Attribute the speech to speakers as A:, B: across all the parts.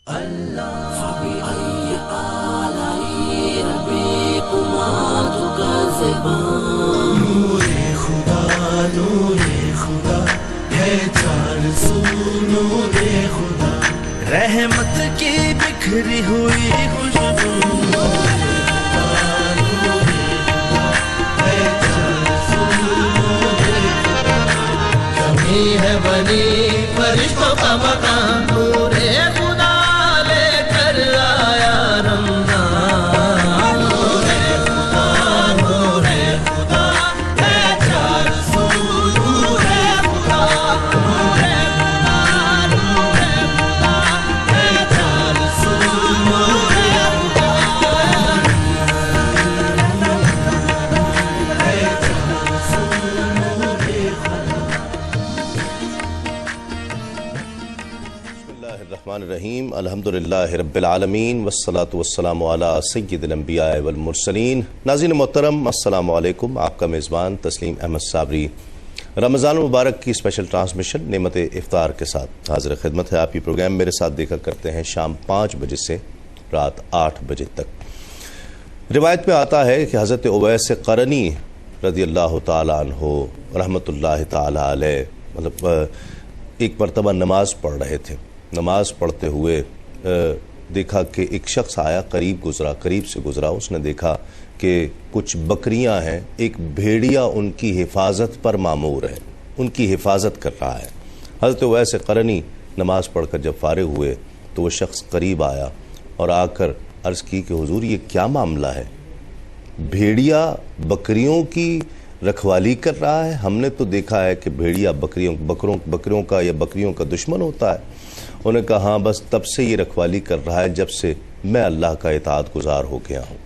A: فبأي آلاء ربكما تكذبان نور خدا ہے چار سو نور خدا رحمت کی بکھری ہوئی خوشبو کمی ہے بنی فرشتوں کا مکان نور خدا لے کر آیا رمضان نور خدا ہے چار سو نور خدا ہے چار سو نور
B: الرحمن الرحیم الحمدللہ رب العالمین والصلاة والسلام علی سید الانبیاء والمرسلین۔ ناظرین محترم السلام علیکم، آپ کا میزبان تسلیم احمد صابری رمضان المبارک کی اسپیشل ٹرانسمیشن نعمت افطار کے ساتھ حاضر خدمت ہے۔ آپ کی پروگرام میرے ساتھ دیکھا کرتے ہیں شام 5 بجے سے رات 8 بجے تک۔ روایت میں آتا ہے کہ حضرت اویس قرنی رضی اللہ تعالیٰ عنہ رحمۃ اللہ تعالیٰ علیہ مطلب ایک مرتبہ نماز پڑھ رہے تھے۔ نماز پڑھتے ہوئے دیکھا کہ ایک شخص آیا، قریب سے گزرا، اس نے دیکھا کہ کچھ بکریاں ہیں، ایک بھیڑیا ان کی حفاظت پر مامور ہے، ان کی حفاظت کر رہا ہے۔ حضرت اویس قرنی نماز پڑھ کر جب فارغ ہوئے تو وہ شخص قریب آیا اور آ کر عرض کی کہ حضور یہ کیا معاملہ ہے؟ بھیڑیا بکریوں کی رکھوالی کر رہا ہے، ہم نے تو دیکھا ہے کہ بھیڑیا بکریوں کا یا بکریوں کا دشمن ہوتا ہے۔ انہوں نے کہا ہاں بس تب سے یہ رکھوالی کر رہا ہے جب سے میں اللہ کا اطاعت گزار ہو گیا ہوں،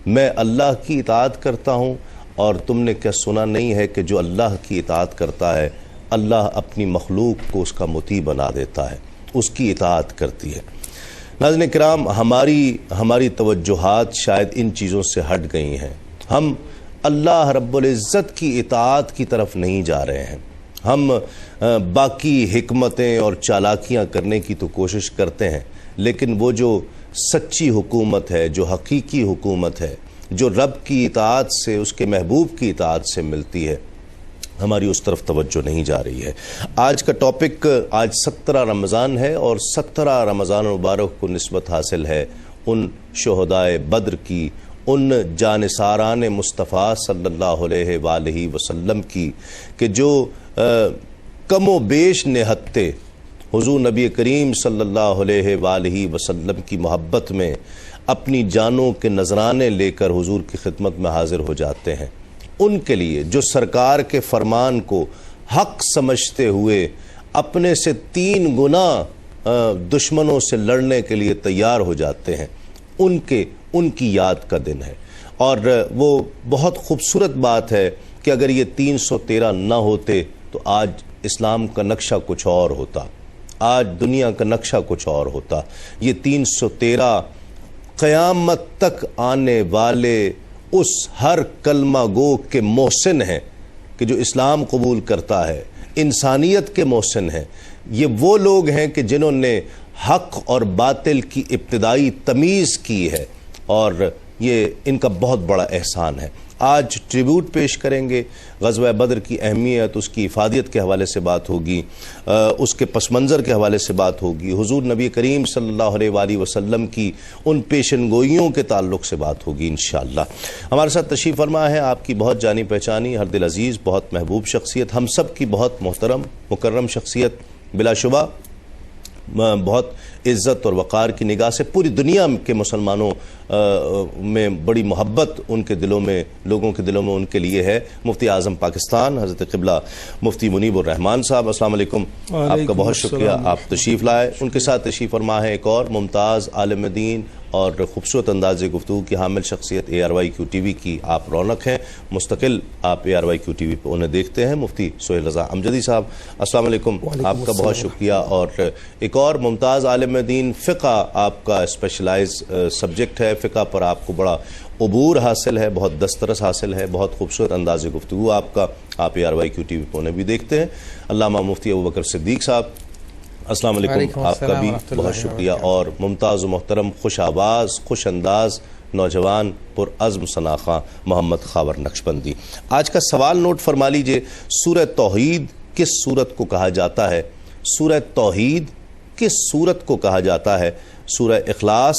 B: میں اللہ کی اطاعت کرتا ہوں، اور تم نے کیا سنا نہیں ہے کہ جو اللہ کی اطاعت کرتا ہے اللہ اپنی مخلوق کو اس کا مطیع بنا دیتا ہے، اس کی اطاعت کرتی ہے۔ ناظرین کرام، ہماری توجہات شاید ان چیزوں سے ہٹ گئی ہیں، ہم اللہ رب العزت کی اطاعت کی طرف نہیں جا رہے ہیں، ہم باقی حکمتیں اور چالاکیاں کرنے کی تو کوشش کرتے ہیں، لیکن وہ جو سچی حکومت ہے، جو حقیقی حکومت ہے، جو رب کی اطاعت سے، اس کے محبوب کی اطاعت سے ملتی ہے، ہماری اس طرف توجہ نہیں جا رہی ہے۔ آج کا ٹاپک، آج 17 رمضان ہے اور 17 رمضان مبارک کو نسبت حاصل ہے ان شہدائے بدر کی، ان جانثاران مصطفیٰ صلی اللہ علیہ وآلہ وسلم کی کہ جو کم و بیش نہتے حضور نبی کریم صلی اللہ علیہ وآلہ وسلم کی محبت میں اپنی جانوں کے نذرانے لے کر حضور کی خدمت میں حاضر ہو جاتے ہیں۔ ان کے لیے جو سرکار کے فرمان کو حق سمجھتے ہوئے اپنے سے 3 گنا دشمنوں سے لڑنے کے لیے تیار ہو جاتے ہیں، ان کی یاد کا دن ہے۔ اور وہ بہت خوبصورت بات ہے کہ اگر یہ 313 نہ ہوتے تو آج اسلام کا نقشہ کچھ اور ہوتا، آج دنیا کا نقشہ کچھ اور ہوتا۔ یہ 313 قیامت تک آنے والے اس ہر کلمہ گو کے محسن ہیں کہ جو اسلام قبول کرتا ہے، انسانیت کے محسن ہیں۔ یہ وہ لوگ ہیں کہ جنہوں نے حق اور باطل کی ابتدائی تمیز کی ہے، اور یہ ان کا بہت بڑا احسان ہے۔ آج ٹریبیوٹ پیش کریں گے، غزوہ بدر کی اہمیت، اس کی افادیت کے حوالے سے بات ہوگی، اس کے پس منظر کے حوالے سے بات ہوگی، حضور نبی کریم صلی اللہ علیہ وآلہ وسلم کی ان پیشن گوئیوں کے تعلق سے بات ہوگی انشاءاللہ۔ ہمارے ساتھ تشریف فرما ہے آپ کی بہت جانی پہچانی، ہر دل عزیز، بہت محبوب شخصیت، ہم سب کی بہت محترم مکرم شخصیت، بلا شبہ بہت عزت اور وقار کی نگاہ سے پوری دنیا کے مسلمانوں میں بڑی محبت ان کے دلوں میں، لوگوں کے دلوں میں ان کے لیے ہے، مفتی اعظم پاکستان حضرت قبلہ مفتی منیب الرحمان صاحب، السلام علیکم، آپ کا بہت شکریہ، آپ تشریف لائے۔ ان کے ساتھ تشریف فرما ہے ایک اور ممتاز عالم دین اور خوبصورت انداز گفتگو کی حامل شخصیت، ARYQ TV کی آپ رونق ہیں، مستقل آپ ARYQ TV پہ انہیں دیکھتے ہیں، مفتی سہیل رضا امجدی صاحب، السلام علیکم، آپ کا بہت شکریہ۔ اور ایک اور ممتاز عالم دین، فقہ آپ کا اسپیشلائز سبجیکٹ ہے، فقہ پر آپ کو بڑا عبور حاصل ہے، بہت دسترس حاصل ہے، بہت خوبصورت انداز گفتگو آپ کا، آپ ARYQ TV پہ انہیں بھی دیکھتے ہیں، علامہ مفتی ابوبکر صدیق صاحب، السلام علیکم. آپ کا بھی بہت شکریہ. اور ممتاز و محترم، خوش آواز، خوش انداز نوجوان پر عزم ثناخواں محمد خاور نقشبندی. آج کا سوال نوٹ فرما لیجئے. سورہ توحید کس سورت کو کہا جاتا ہے؟ سورہ توحید کس سورت کو کہا جاتا ہے؟ سورہ اخلاص،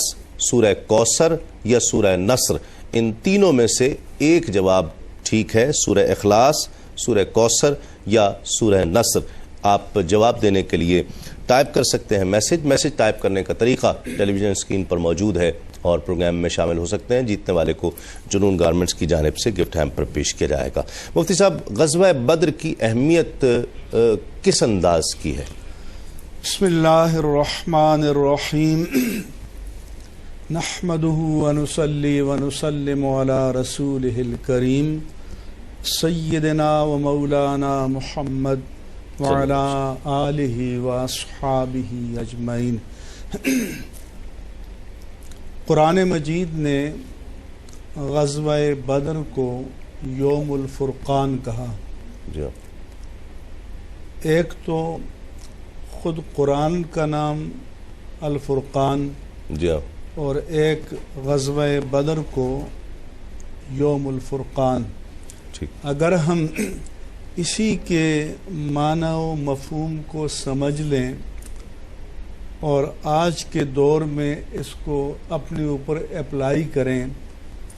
B: سورہ کوثر یا سورہ نصر؟ ان تینوں میں سے ایک جواب ٹھیک ہے. سورہ اخلاص، سورہ کوثر یا سورہ نصر. آپ جواب دینے کے لیے ٹائپ کر سکتے ہیں میسج ٹائپ کرنے کا طریقہ ٹیلی ویژن اسکرین پر موجود ہے اور پروگرام میں شامل ہو سکتے ہیں. جیتنے والے کو جنون گارمنٹس کی جانب سے گفٹ ہیمپر پیش کیا جائے گا. مفتی صاحب، غزوہ بدر کی اہمیت کس انداز کی ہے؟
C: بسم اللہ الرحمن الرحیم. نحمده ونصلي ونسلم على رسوله الكريم سیدنا و مولانا محمد وعلى آلہ واصحابہ اجمعین. قرآن مجید نے غزوہ بدر کو یوم الفرقان کہا. ایک تو خود قرآن کا نام الفرقان اور ایک غزوہ بدر کو یوم الفرقان. اگر ہم اسی کے معنی و مفہوم کو سمجھ لیں اور آج کے دور میں اس کو اپنے اوپر اپلائی کریں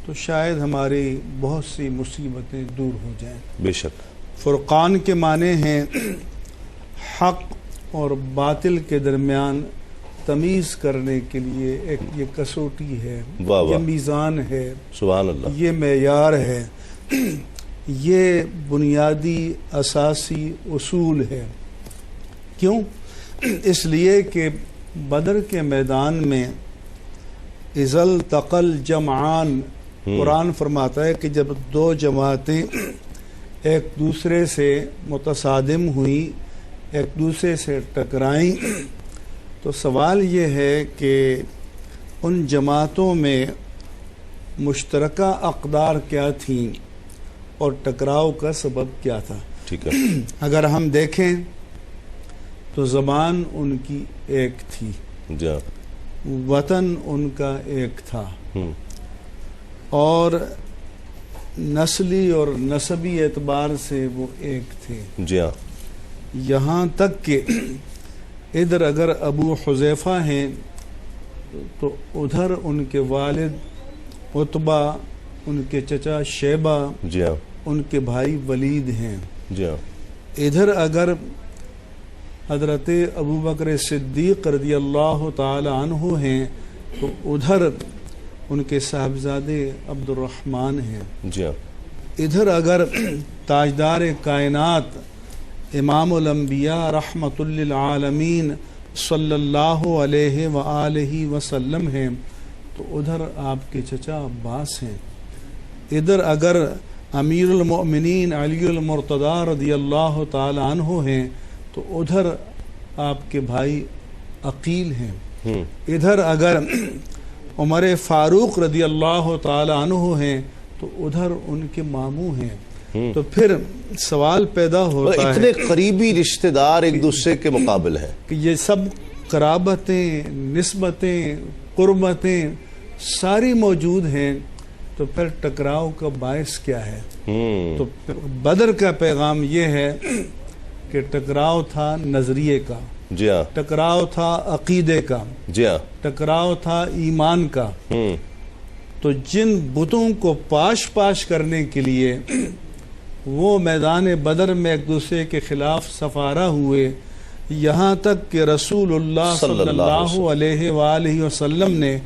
C: تو شاید ہماری بہت سی مصیبتیں دور ہو جائیں.
B: بے شک.
C: فرقان کے معنی ہیں حق اور باطل کے درمیان تمیز کرنے کے لیے ایک یہ کسوٹی ہے، یہ میزان ہے،
B: سبحان اللہ،
C: یہ معیار ہے، یہ بنیادی اساسی اصول ہے. کیوں؟ اس لیے کہ بدر کے میدان میں اذا التقى الجمعان، قرآن فرماتا ہے کہ جب دو جماعتیں ایک دوسرے سے متصادم ہوئیں، ایک دوسرے سے ٹکرائیں، تو سوال یہ ہے کہ ان جماعتوں میں مشترکہ اقدار کیا تھیں اور ٹکراؤ کا سبب کیا تھا.
B: ٹھیک ہے.
C: اگر ہم دیکھیں تو زبان ان کی ایک تھی، وطن ان کا ایک تھا، اور نسلی اور نسبی اعتبار سے وہ ایک تھے. یہاں تک کہ ادھر اگر ابو حذیفہ ہیں تو ادھر ان کے والد عتبہ، ان کے چچا شیبہ، ان کے بھائی ولید ہیں. ادھر اگر حضرت ابو بکر صدیق رضی اللہ تعالی عنہ ہیں تو ادھر ان کے صاحبزادے عبد الرحمن ہیں. ادھر اگر تاجدار کائنات امام الانبیاء رحمت للعالمین صلی اللہ علیہ وآلہ وسلم ہیں تو ادھر آپ کے چچا عباس ہیں. ادھر اگر امیر المؤمنین علی المرتضیٰ رضی اللہ تعالی عنہ ہیں تو ادھر آپ کے بھائی عقیل ہیں. ادھر اگر عمر فاروق رضی اللہ تعالی عنہ ہیں تو ادھر ان کے ماموں ہیں. تو پھر سوال پیدا ہوتا ہے،
B: اتنے قریبی رشتہ دار ایک دوسرے کے مقابل ہیں
C: کہ یہ سب قرابتیں، نسبتیں، قربتیں ساری موجود ہیں، تو پھر ٹکراؤ کا باعث کیا ہے؟ تو بدر کا پیغام یہ ہے کہ ٹکراؤ تھا نظریے کا، ٹکراؤ تھا عقیدے کا، ٹکراؤ تھا ایمان کا. تو جن بتوں کو پاش کرنے کے لیے وہ میدان بدر میں ایک دوسرے کے خلاف سفارہ ہوئے، یہاں تک کہ رسول اللہ صلی اللہ علیہ وآلہ وسلم نے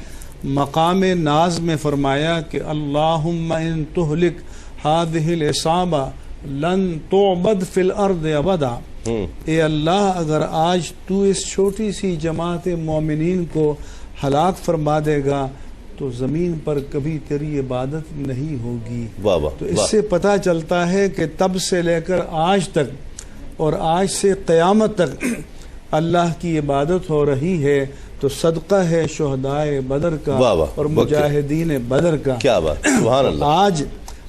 C: مقام ناز میں فرمایا کہ اللہم ان تہلک ہذہ العصابہ لن تعبد فی الارض ابدا. اے اللہ، اگر آج تو اس چھوٹی سی جماعت مومنین کو ہلاک فرما دے گا تو زمین پر کبھی تیری عبادت نہیں ہوگی. تو اس سے پتہ چلتا ہے کہ تب سے لے کر آج تک اور آج سے قیامت تک اللہ کی عبادت ہو رہی ہے. تو صدقہ ہے شہدائے بدر کا اور مجاہدین بدر کا.
B: کیا بات، سبحان اللہ.
C: آج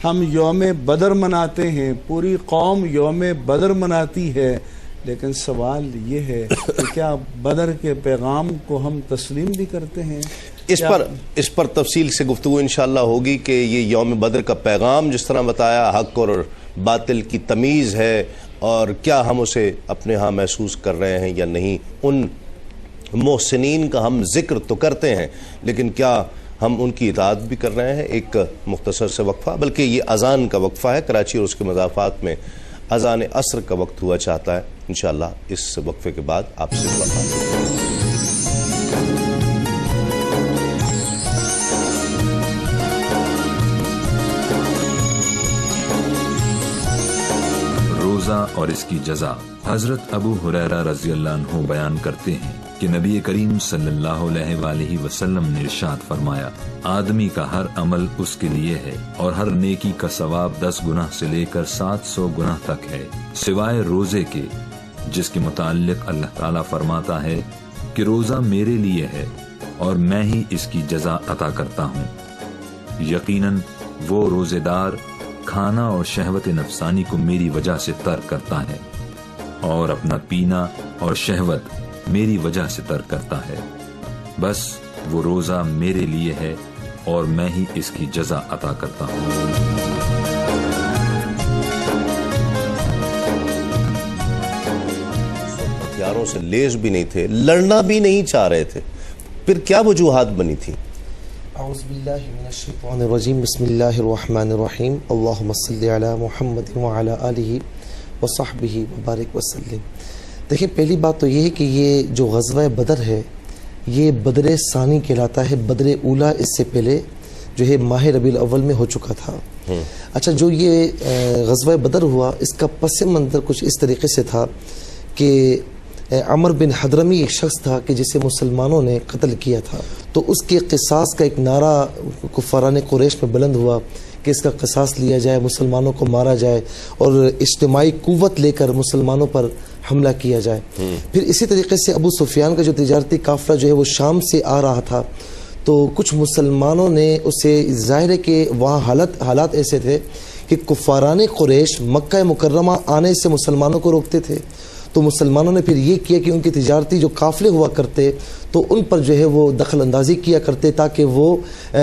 C: ہم یوم بدر مناتے ہیں، پوری قوم یوم بدر مناتی ہے، لیکن سوال یہ ہے کہ کیا بدر کے پیغام کو ہم تسلیم بھی کرتے ہیں؟
B: اس پر تفصیل سے گفتگو انشاءاللہ ہوگی کہ یہ یوم بدر کا پیغام جس طرح بتایا حق اور باطل کی تمیز ہے، اور کیا ہم اسے اپنے ہاں محسوس کر رہے ہیں یا نہیں۔ ان محسنین کا ہم ذکر تو کرتے ہیں، لیکن کیا ہم ان کی اطاعت بھی کر رہے ہیں؟ ایک مختصر سے وقفہ، بلکہ یہ اذان کا وقفہ ہے، کراچی اور اس کے مضافات میں اذان عصر کا وقت ہوا چاہتا ہے۔ انشاءاللہ اس وقفے کے بعد آپ سے ملاقات ہوگی۔
D: روزہ اور اس کی جزا۔ حضرت ابو ہریرہ رضی اللہ عنہ بیان کرتے ہیں کہ نبی کریم صلی اللہ علیہ وآلہ وسلم نے ارشاد فرمایا، آدمی کا ہر عمل اس کے لیے ہے اور ہر نیکی کا ثواب 10 گناہ سے لے کر 700 گناہ تک ہے، سوائے روزے کے، جس کے متعلق اللہ تعالیٰ فرماتا ہے کہ روزہ میرے لیے ہے اور میں ہی اس کی جزا عطا کرتا ہوں۔ یقیناً وہ روزے دار کھانا اور شہوت نفسانی کو میری وجہ سے ترک کرتا ہے، اور اپنا پینا اور شہوت میری وجہ سے ترک کرتا ہے، بس وہ روزہ میرے لیے ہے اور میں ہی اس کی جزا عطا کرتا ہوں۔
B: ہتھیاروں سے لیس بھی نہیں تھے، لڑنا بھی نہیں چاہ رہے تھے، پھر کیا وجوہات بنی تھی؟
E: اعوذ باللہ من الشیطان الرجیم، بسم اللہ الرحمن الرحیم، اللہم صلی علی محمد وعلی آلہ وصحبہ وبارک وسلم۔ دیکھیں، پہلی بات تو یہ ہے کہ یہ جو غزوہ بدر ہے یہ بدر ثانی کہلاتا ہے۔ بدر اولا اس سے پہلے جو ہے ماہ ربیع الاول میں ہو چکا تھا۔ اچھا، جو یہ غزوہ بدر ہوا اس کا پس منظر کچھ اس طریقے سے تھا کہ عمر بن حضرمی ایک شخص تھا کہ جسے مسلمانوں نے قتل کیا تھا، تو اس کے قصاص کا ایک نعرہ کفاران قریش میں بلند ہوا کہ اس کا قصاص لیا جائے، مسلمانوں کو مارا جائے اور اجتماعی قوت لے کر مسلمانوں پر حملہ کیا جائے۔ پھر اسی طریقے سے ابو سفیان کا جو تجارتی قافلہ جو ہے وہ شام سے آ رہا تھا، تو کچھ مسلمانوں نے اسے، ظاہر ہے کہ وہاں حالات ایسے تھے کہ کفاران قریش مکہ مکرمہ آنے سے مسلمانوں کو روکتے تھے، تو مسلمانوں نے پھر یہ کیا کہ ان کے تجارتی جو قافلے ہوا کرتے تو ان پر جو ہے وہ دخل اندازی کیا کرتے تاکہ وہ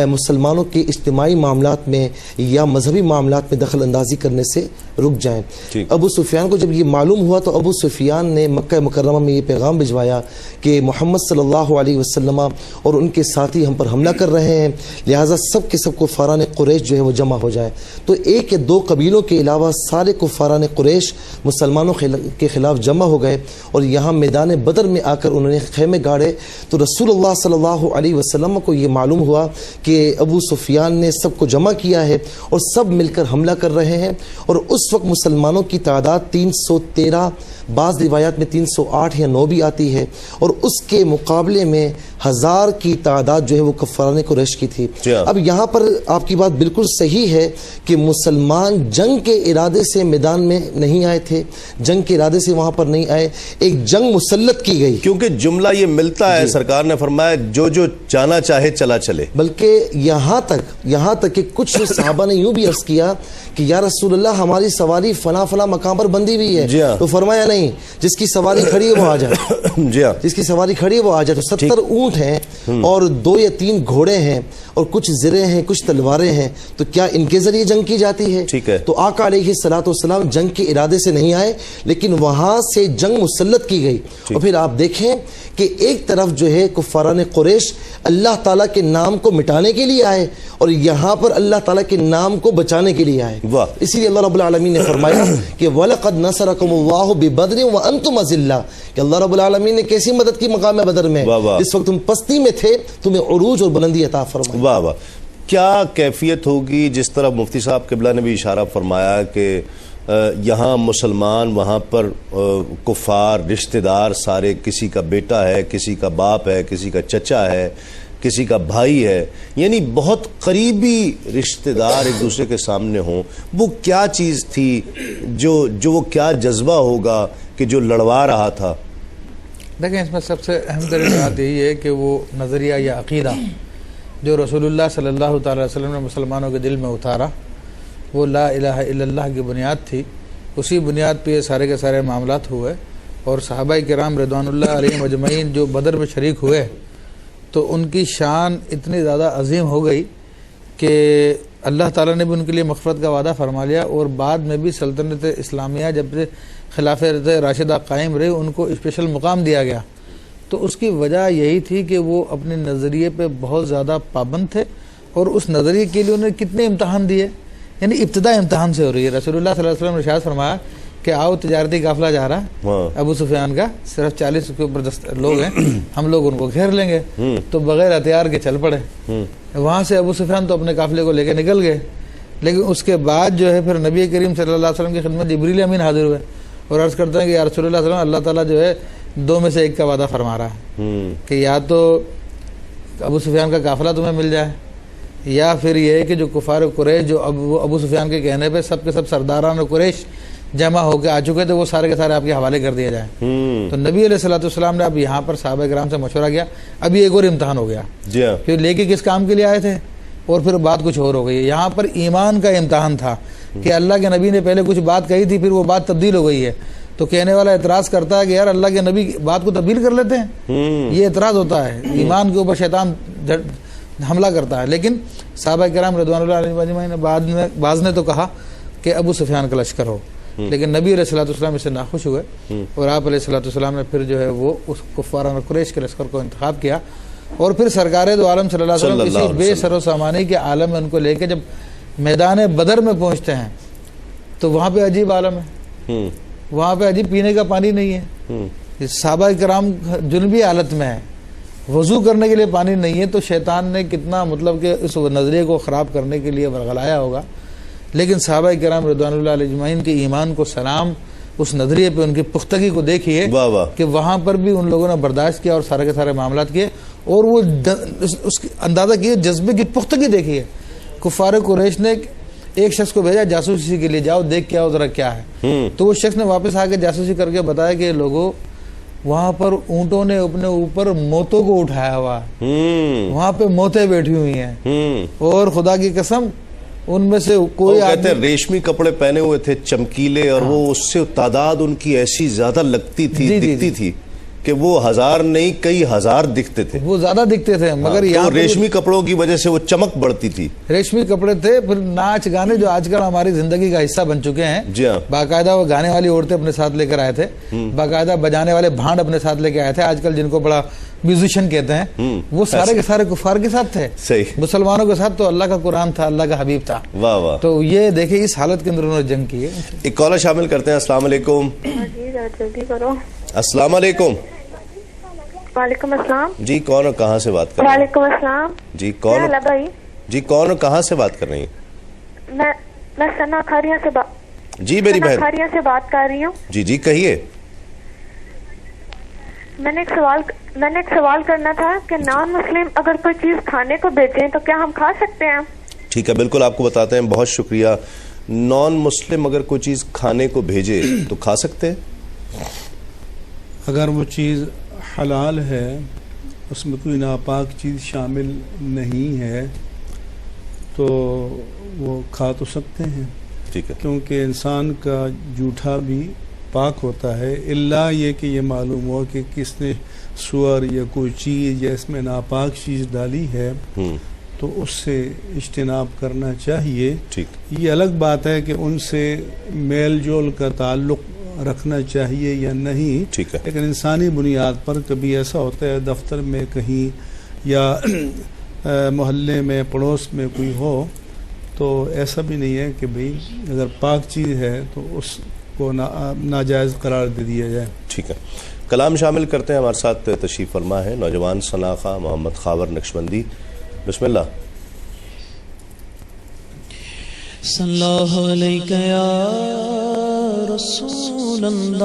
E: مسلمانوں کے اجتماعی معاملات میں یا مذہبی معاملات میں دخل اندازی کرنے سے رک جائیں۔ ابو سفیان کو جب یہ معلوم ہوا تو ابو سفیان نے مکہ مکرمہ میں یہ پیغام بھجوایا کہ محمد صلی اللہ علیہ وسلم اور ان کے ساتھی ہم پر حملہ کر رہے ہیں، لہٰذا سب کے سب کفاران قریش جو ہے وہ جمع ہو جائیں۔ تو ایک یا دو قبیلوں کے علاوہ سارے کفاران قریش مسلمانوں کے خلاف جمع ہو گئے اور یہاں میدان بدر میں آ کر انہوں نے خیمے گاڑے۔ تو رسول اللہ صلی اللہ علیہ وسلم کو یہ معلوم ہوا کہ ابو سفیان نے سب کو جمع کیا ہے اور سب مل کر حملہ کر رہے ہیں، اور اس وقت مسلمانوں کی تعداد 313، بعض روایات میں 308 یا 9 بھی آتی ہے، اور اس کے مقابلے میں 1000 کی تعداد جو ہے وہ کفاران قریش کی تھی۔ اب یہاں پر آپ کی بات بالکل صحیح ہے کہ مسلمان جنگ کے ارادے سے میدان میں نہیں آئے تھے، جنگ کے ارادے سے وہاں پر نہیں آئے، ایک جنگ مسلط کی گئی،
B: کیونکہ جملہ یہ ملتا ہے، سرکار نے فرمایا جو جانا چاہے چلا چلے۔
E: بلکہ یہاں تک کہ کچھ صحابہ نے یوں بھی عرض کیا کہ یا رسول اللہ ہماری سواری فلاں فلاں مقام پر بندی ہوئی ہے، تو فرمایا نہیں، جس کی سواری کھڑی ہے وہ آ جائے، جس کی سواری کھڑی ہے وہ آ جائے۔ تو 70 اونٹ ہیں اور 2 یا 3 گھوڑے ہیں اور کچھ زرے ہیں، کچھ تلواریں ہیں، تو کیا ان کے ذریعے جنگ کی جاتی ہے؟ تو آقا علیہ السلام جنگ کے ارادے سے نہیں آئے، لیکن وہاں سے جنگ مسلط کی گئی۔ اور پھر آپ دیکھیں کہ ایک طرف جو ہے کفاران قریش اللہ تعالیٰ کے نام کو مٹانے کے لیے آئے اور یہاں پر اللہ تعالیٰ کے نام کو بچانے کے لیے آئے۔ اسی لیے اللہ رب العالمین نے فرمایا کہ وَلَقَدْ نَصَرَكُمُ اللَّهُ بِبَدْرٍ وَأَنْتُمْ أَذِلَّةٌ، کہ اللہ رب العالمین نے کیسی مدد کی مقام بدر میں، اس وقت تم پستی میں تھے، تمہیں عروج اور بلندی عطا فرمائی۔
B: واہ واہ، کیا کیفیت ہوگی؟ جس طرح مفتی صاحب قبلہ نے بھی اشارہ فرمایا کہ یہاں مسلمان، وہاں پر کفار، رشتہ دار سارے، کسی کا بیٹا ہے، کسی کا باپ ہے، کسی کا چچا ہے، کسی کا بھائی ہے، یعنی بہت قریبی رشتہ دار ایک دوسرے کے سامنے ہوں۔ وہ کیا چیز تھی جو وہ کیا جذبہ ہوگا کہ جو لڑوا رہا تھا؟
F: دیکھیں، اس میں سب سے اہم ترین بات یہی ہے کہ وہ نظریہ یا عقیدہ جو رسول اللہ صلی اللہ تعالی وسلم نے مسلمانوں کے دل میں اتارا، وہ لا الہ الا اللہ کی بنیاد تھی، اسی بنیاد پہ یہ سارے کے سارے معاملات ہوئے۔ اور صحابہ کرام رضوان اللہ علیہم اجمعین جو بدر میں شریک ہوئے تو ان کی شان اتنی زیادہ عظیم ہو گئی کہ اللہ تعالیٰ نے بھی ان کے لیے مغفرت کا وعدہ فرما لیا، اور بعد میں بھی سلطنت اسلامیہ جب سے خلافت راشدہ قائم رہی ان کو اسپیشل مقام دیا گیا۔ تو اس کی وجہ یہی تھی کہ وہ اپنے نظریے پہ بہت زیادہ پابند تھے، اور اس نظریے کے لیے انہوں نے کتنے امتحان دیے، یعنی ابتدا امتحان سے ہو رہی ہے۔ رسول اللہ صلی اللہ علیہ وسلم نے ارشاد فرمایا کہ آؤ تجارتی قافلہ جا رہا ابو سفیان کا، صرف 40 کے اوپر لوگ ہیں، ہم لوگ ان کو گھیر لیں گے، تو بغیر ہتھیار کے چل پڑے۔ وہاں سے ابو سفیان تو اپنے قافلے کو لے کے نکل گئے، لیکن اس کے بعد جو ہے پھر نبی کریم صلی اللہ علیہ وسلم کی خدمت جبریل امین حاضر ہوئے اور عرض کرتے ہیں کہ یا رسول اللہ صلی اللہ علیہ وسلم، اللہ تعالیٰ جو ہے 2 میں سے 1 کا وعدہ فرما رہا ہے کہ یا تو ابو سفیان کا قافلہ تمہیں مل جائے، یا پھر یہ ہے کہ جو کفار قریش جو ابو سفیان کے کہنے پہ سب کے سب سرداران قریش جمع ہو کے آ چکے تھے وہ سارے کے سارے آپ کے حوالے کر دیے جائیں۔ تو نبی علیہ الصلوۃ والسلام نے اب یہاں پر صحابہ کرام سے مشورہ کیا، اب یہ ایک اور امتحان ہو گیا کہ لے کے کس کام کے لیے آئے تھے، اور پھر بات کچھ اور ہو گئی۔ یہاں پر ایمان کا امتحان تھا کہ اللہ کے نبی نے پہلے کچھ بات کہی تھی، پھر وہ بات تبدیل ہو گئی ہے، تو کہنے والا اعتراض کرتا ہے کہ یار اللہ کے نبی بات کو تبدیل کر لیتے ہیں، یہ اعتراض ہوتا ہے، ایمان کے اوپر شیطان حملہ کرتا ہے۔ لیکن صحابہ کرام رضوان اللہ علیہم اجمعین نے بعض نے تو کہا کہ ابو سفیان کا لشکر ہو، لیکن نبی علیہ الصلوۃ والسلام اس سے ناخوش ہوئے، اور آپ علیہ الصلوۃ والسلام نے پھر جو ہے وہ اس کفاران قریش کے لشکر کو انتخاب کیا، اور پھر سرکار دو عالم صلی اللہ علیہ وسلم کسی بے سر و سامانی کے عالم میں ان کو لے کے جب میدان بدر میں پہنچتے ہیں تو وہاں پہ عجیب عالم ہے، وہاں پہ عجیب پینے کا پانی نہیں ہے، صحابہ کرام جنوبی حالت میں ہے، وضو کرنے کے لیے پانی نہیں ہے، تو شیطان نے کتنا مطلب کہ اس نظریے کو خراب کرنے کے لیے ورغلایا ہوگا۔ لیکن صحابہ کرام رضوان اللہ علیہ اجمعین کے ایمان کو سلام، اس نظریے پہ ان کی پختگی کو دیکھیے کہ وہاں پر بھی ان لوگوں نے برداشت کیا اور سارے کے سارے معاملات کیے، اور وہ اس اندازہ کیے، جذبے کی پختگی دیکھیے۔ کفار قریش نے ایک شخص کو بھیجا جاسوسی کے لیے، جاؤ دیکھ کے آؤ ذرا کیا ہے، تو وہ شخص نے واپس آ کے جاسوسی کر کے بتایا کہ لوگوں وہاں پر اونٹوں نے اپنے اوپر موتوں کو اٹھایا ہوا، وہاں پہ موتیں بیٹھی ہوئی ہیں، اور خدا کی قسم ان میں سے کوئی
B: کہتے ہیں ریشمی کپڑے پہنے ہوئے تھے چمکیلے، اور وہ اس سے تعداد ان کی ایسی زیادہ لگتی تھی دکھتی تھی کہ وہ 1000 نہیں کئی ہزار دکھتے تھے،
F: وہ زیادہ دکھتے تھے، مگر یہاں
B: ریشمی کپڑوں کی وجہ سے وہ چمک بڑھتی تھی،
F: ریشمی کپڑے تھے۔ پھر ناچ گانے جو آج کل ہماری زندگی کا حصہ بن چکے ہیں، باقاعدہ وہ گانے والی عورتیں اپنے ساتھ لے کر آئے تھے، باقاعدہ بجانے والے بھانڈ اپنے ساتھ لے کے آئے تھے، آج کل جن کو بڑا میوزیشین کہتے ہیں، وہ سارے کے سارے کفار کے ساتھ تھے، مسلمانوں کے ساتھ تو اللہ کا قرآن تھا، اللہ کا حبیب تھا۔ تو یہ دیکھیں اس حالت کے اندر انہوں نے جنگ کی ہے۔
B: ایک کالر شامل کرتے ہیں۔ السلام علیکم۔ السلام علیکم۔
G: وعلیکم السلام۔
B: جی کون اور کہاں سے بات کر رہے ہیں؟
G: وعلیکم السلام۔
B: جی کون؟ جی کون اور کہاں سے بات کر رہی ہیں؟
G: میں ثنا کھاریا سے
B: جی میری بہن
G: کھاریا سے بات کر رہی ہوں۔
B: جی جی کہیے۔
G: میں نے ایک سوال کرنا تھا کہ نان مسلم اگر کوئی چیز کھانے کو بھیجیں تو کیا ہم کھا سکتے ہیں؟
B: ٹھیک ہے، بالکل آپ کو بتاتے ہیں، بہت شکریہ۔ نان مسلم اگر کوئی چیز کھانے کو بھیجے تو کھا سکتے ہیں؟
C: اگر وہ چیز حلال ہے، اس میں کوئی ناپاک چیز شامل نہیں ہے، تو وہ کھا تو سکتے ہیں،
B: ٹھیک ہے،
C: کیونکہ انسان کا جھوٹا بھی پاک ہوتا ہے، الا یہ کہ یہ معلوم ہو کہ کس نے سور یا کوئی چیز یا اس میں ناپاک چیز ڈالی ہے، تو اس سے اجتناب کرنا چاہیے۔ یہ الگ بات ہے کہ ان سے میل جول کا تعلق رکھنا چاہیے یا نہیں، لیکن انسانی بنیاد پر کبھی ایسا ہوتا ہے دفتر میں کہیں یا محلے میں پڑوس میں کوئی ہو، تو ایسا بھی نہیں ہے کہ بھئی اگر پاک چیز ہے تو اس کو ناجائز قرار دے دیا جائے۔
B: ٹھیک ہے، کلام شامل کرتے ہیں۔ ہمارے ساتھ تشریف فرما ہے نوجوان ثنا محمد خاور نقشبندی، بسم اللہ۔
A: صلی اللہ علیہ یا رسول اللہ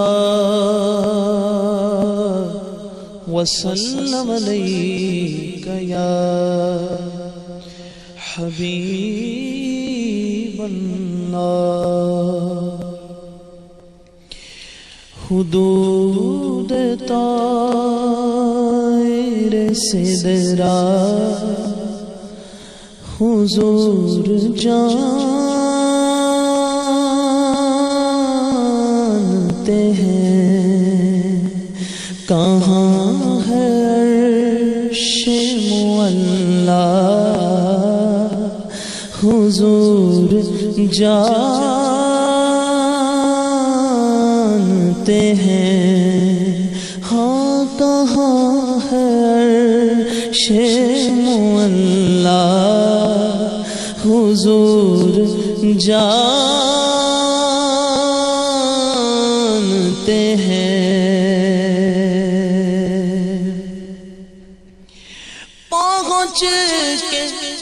A: وسلم علیہ یا حبیب اللہ۔ حدود طائر سدرا حضور جانتے ہیں، کہاں ہے عرش معلا حضور جانتے ہیں ہاں کہاں ہے عرش معلا حضور جانتے ہیں پہنچ کے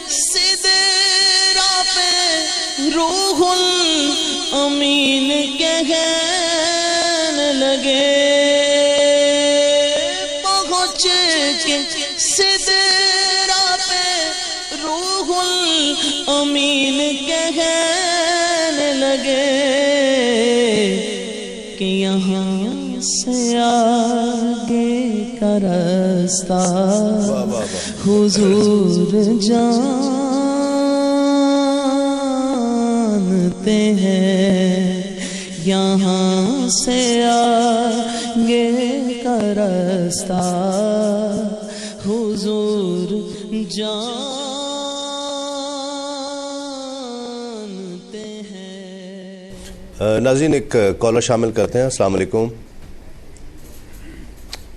A: سدرا پہ روح الامین کہنے لگے پہنچ کے سدرا پہ روح الامین کہنے لگے کہ یہاں سے آگے کا راستہ حضور جانتے ہیں یہاں سے آگے کا راستہ حضور جانتے ہیں.
B: ناظرین ایک کالر شامل کرتے ہیں. السلام علیکم.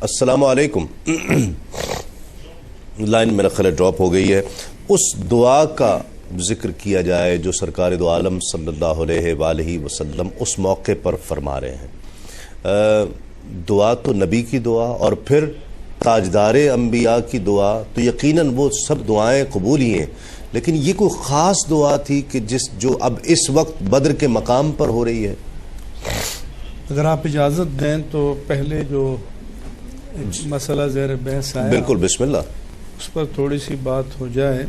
B: السلام علیکم. لائن میرا خیال ڈراپ ہو گئی ہے. اس دعا کا ذکر کیا جائے جو سرکار دو عالم صلی اللہ علیہ وآلہ وسلم اس موقع پر فرما رہے ہیں. دعا تو نبی کی دعا اور پھر تاجدار انبیاء کی دعا تو یقیناً وہ سب دعائیں قبول ہی ہیں، لیکن یہ کوئی خاص دعا تھی کہ جو اب اس وقت بدر کے مقام پر ہو رہی ہے.
C: اگر آپ اجازت دیں تو پہلے جو مسئلہ زیر بحث آیا
B: بالکل بسم اللہ
C: اس پر تھوڑی سی بات ہو جائے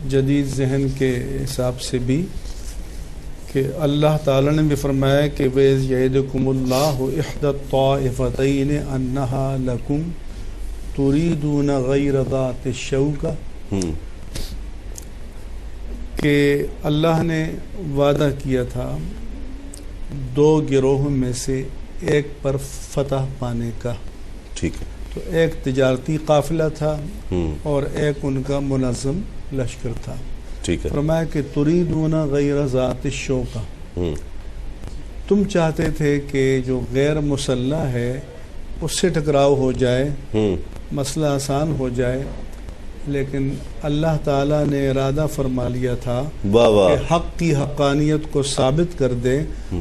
C: جدید ذہن کے حساب سے بھی کہ اللہ تعالیٰ نے بھی فرمایا کہ وَإِذْ يَعِدُكُمُ اللَّهُ إِحْدَى الطَّائِفَتَيْنِ أَنَّهَا لَكُمْ تُرِيدُونَ غَيْرَ ذَاتِ الشَّوْكَةِ کہ اللہ نے وعدہ کیا تھا دو گروہوں میں سے ایک پر فتح پانے کا.
B: ٹھیک ہے.
C: تو ایک تجارتی قافلہ تھا اور ایک ان کا منظم لشکر تھا.
B: ٹھیک ہے.
C: فرمایا کہ تریدون غیر ذات الشوکہ تم چاہتے تھے کہ جو غیر مسلح ہے اس سے ٹکراؤ ہو جائے مسئلہ آسان ہو جائے، لیکن اللہ تعالیٰ نے ارادہ فرما لیا تھا کہ حق کی حقانیت کو ثابت کر دے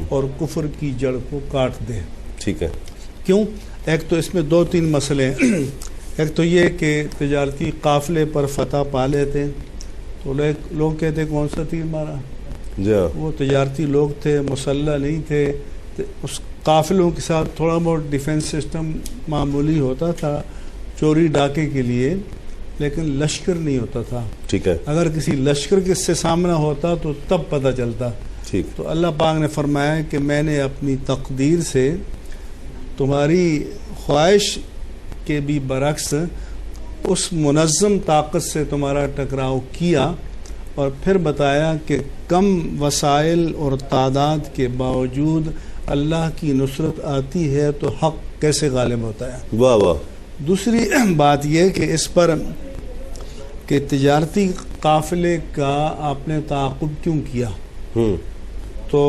C: اور کفر کی جڑ کو کاٹ دے.
B: ٹھیک ہے.
C: کیوں؟ ایک تو اس میں دو تین مسئلے ہیں. ایک تو یہ کہ تجارتی قافلے پر فتح پا لیتے تو لوگ کہتے کون سا تیر مارا، وہ تجارتی لوگ تھے، مسلح نہیں تھے. اس قافلوں کے ساتھ تھوڑا بہت ڈیفنس سسٹم معمولی ہوتا تھا چوری ڈاکے کے لیے، لیکن لشکر نہیں ہوتا تھا.
B: ٹھیک ہے.
C: اگر کسی لشکر کے سے سامنا ہوتا تو تب پتہ چلتا.
B: ٹھیک.
C: تو اللہ پاک نے فرمایا کہ میں نے اپنی تقدیر سے تمہاری خواہش کے بھی برعکس اس منظم طاقت سے تمہارا ٹکراؤ کیا اور پھر بتایا کہ کم وسائل اور تعداد کے باوجود اللہ کی نصرت آتی ہے تو حق کیسے غالب ہوتا ہے.
B: واہ واہ. دوسری
C: بات یہ کہ اس پر کہ تجارتی قافلے کا آپ نے تعاقب کیوں کیا، تو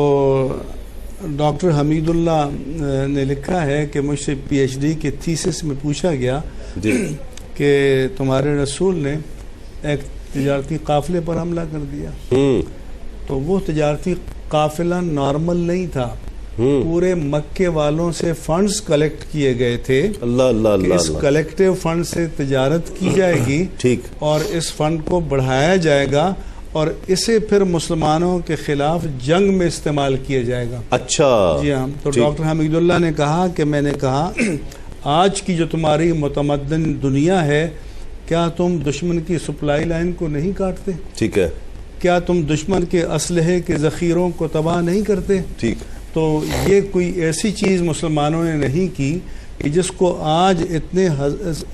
C: ڈاکٹر حمید اللہ نے لکھا ہے کہ مجھ سے پی ایچ ڈی کے تھیسس میں پوچھا گیا کہ تمہارے رسول نے ایک تجارتی قافلے پر حملہ کر دیا، تو وہ تجارتی قافلہ نارمل نہیں تھا، پورے مکے والوں سے فنڈز کلیکٹ کیے گئے تھے.
B: اللہ اللہ اللہ.
C: اس کلیکٹیو فنڈ سے تجارت کی جائے گی
B: ٹھیک،
C: اور اس فنڈ کو بڑھایا جائے گا اور اسے پھر مسلمانوں کے خلاف جنگ میں استعمال کیا جائے گا.
B: اچھا.
C: جی ہاں. تو ڈاکٹر حمید اللہ نے کہا کہ میں نے کہا آج کی جو تمہاری متمدن دنیا ہے کیا تم دشمن کی سپلائی لائن کو نہیں کاٹتے؟
B: ٹھیک ہے.
C: کیا تم دشمن کے اسلحے کے ذخیروں کو تباہ نہیں کرتے؟
B: ٹھیک.
C: تو یہ کوئی ایسی چیز مسلمانوں نے نہیں کی کہ جس کو آج اتنے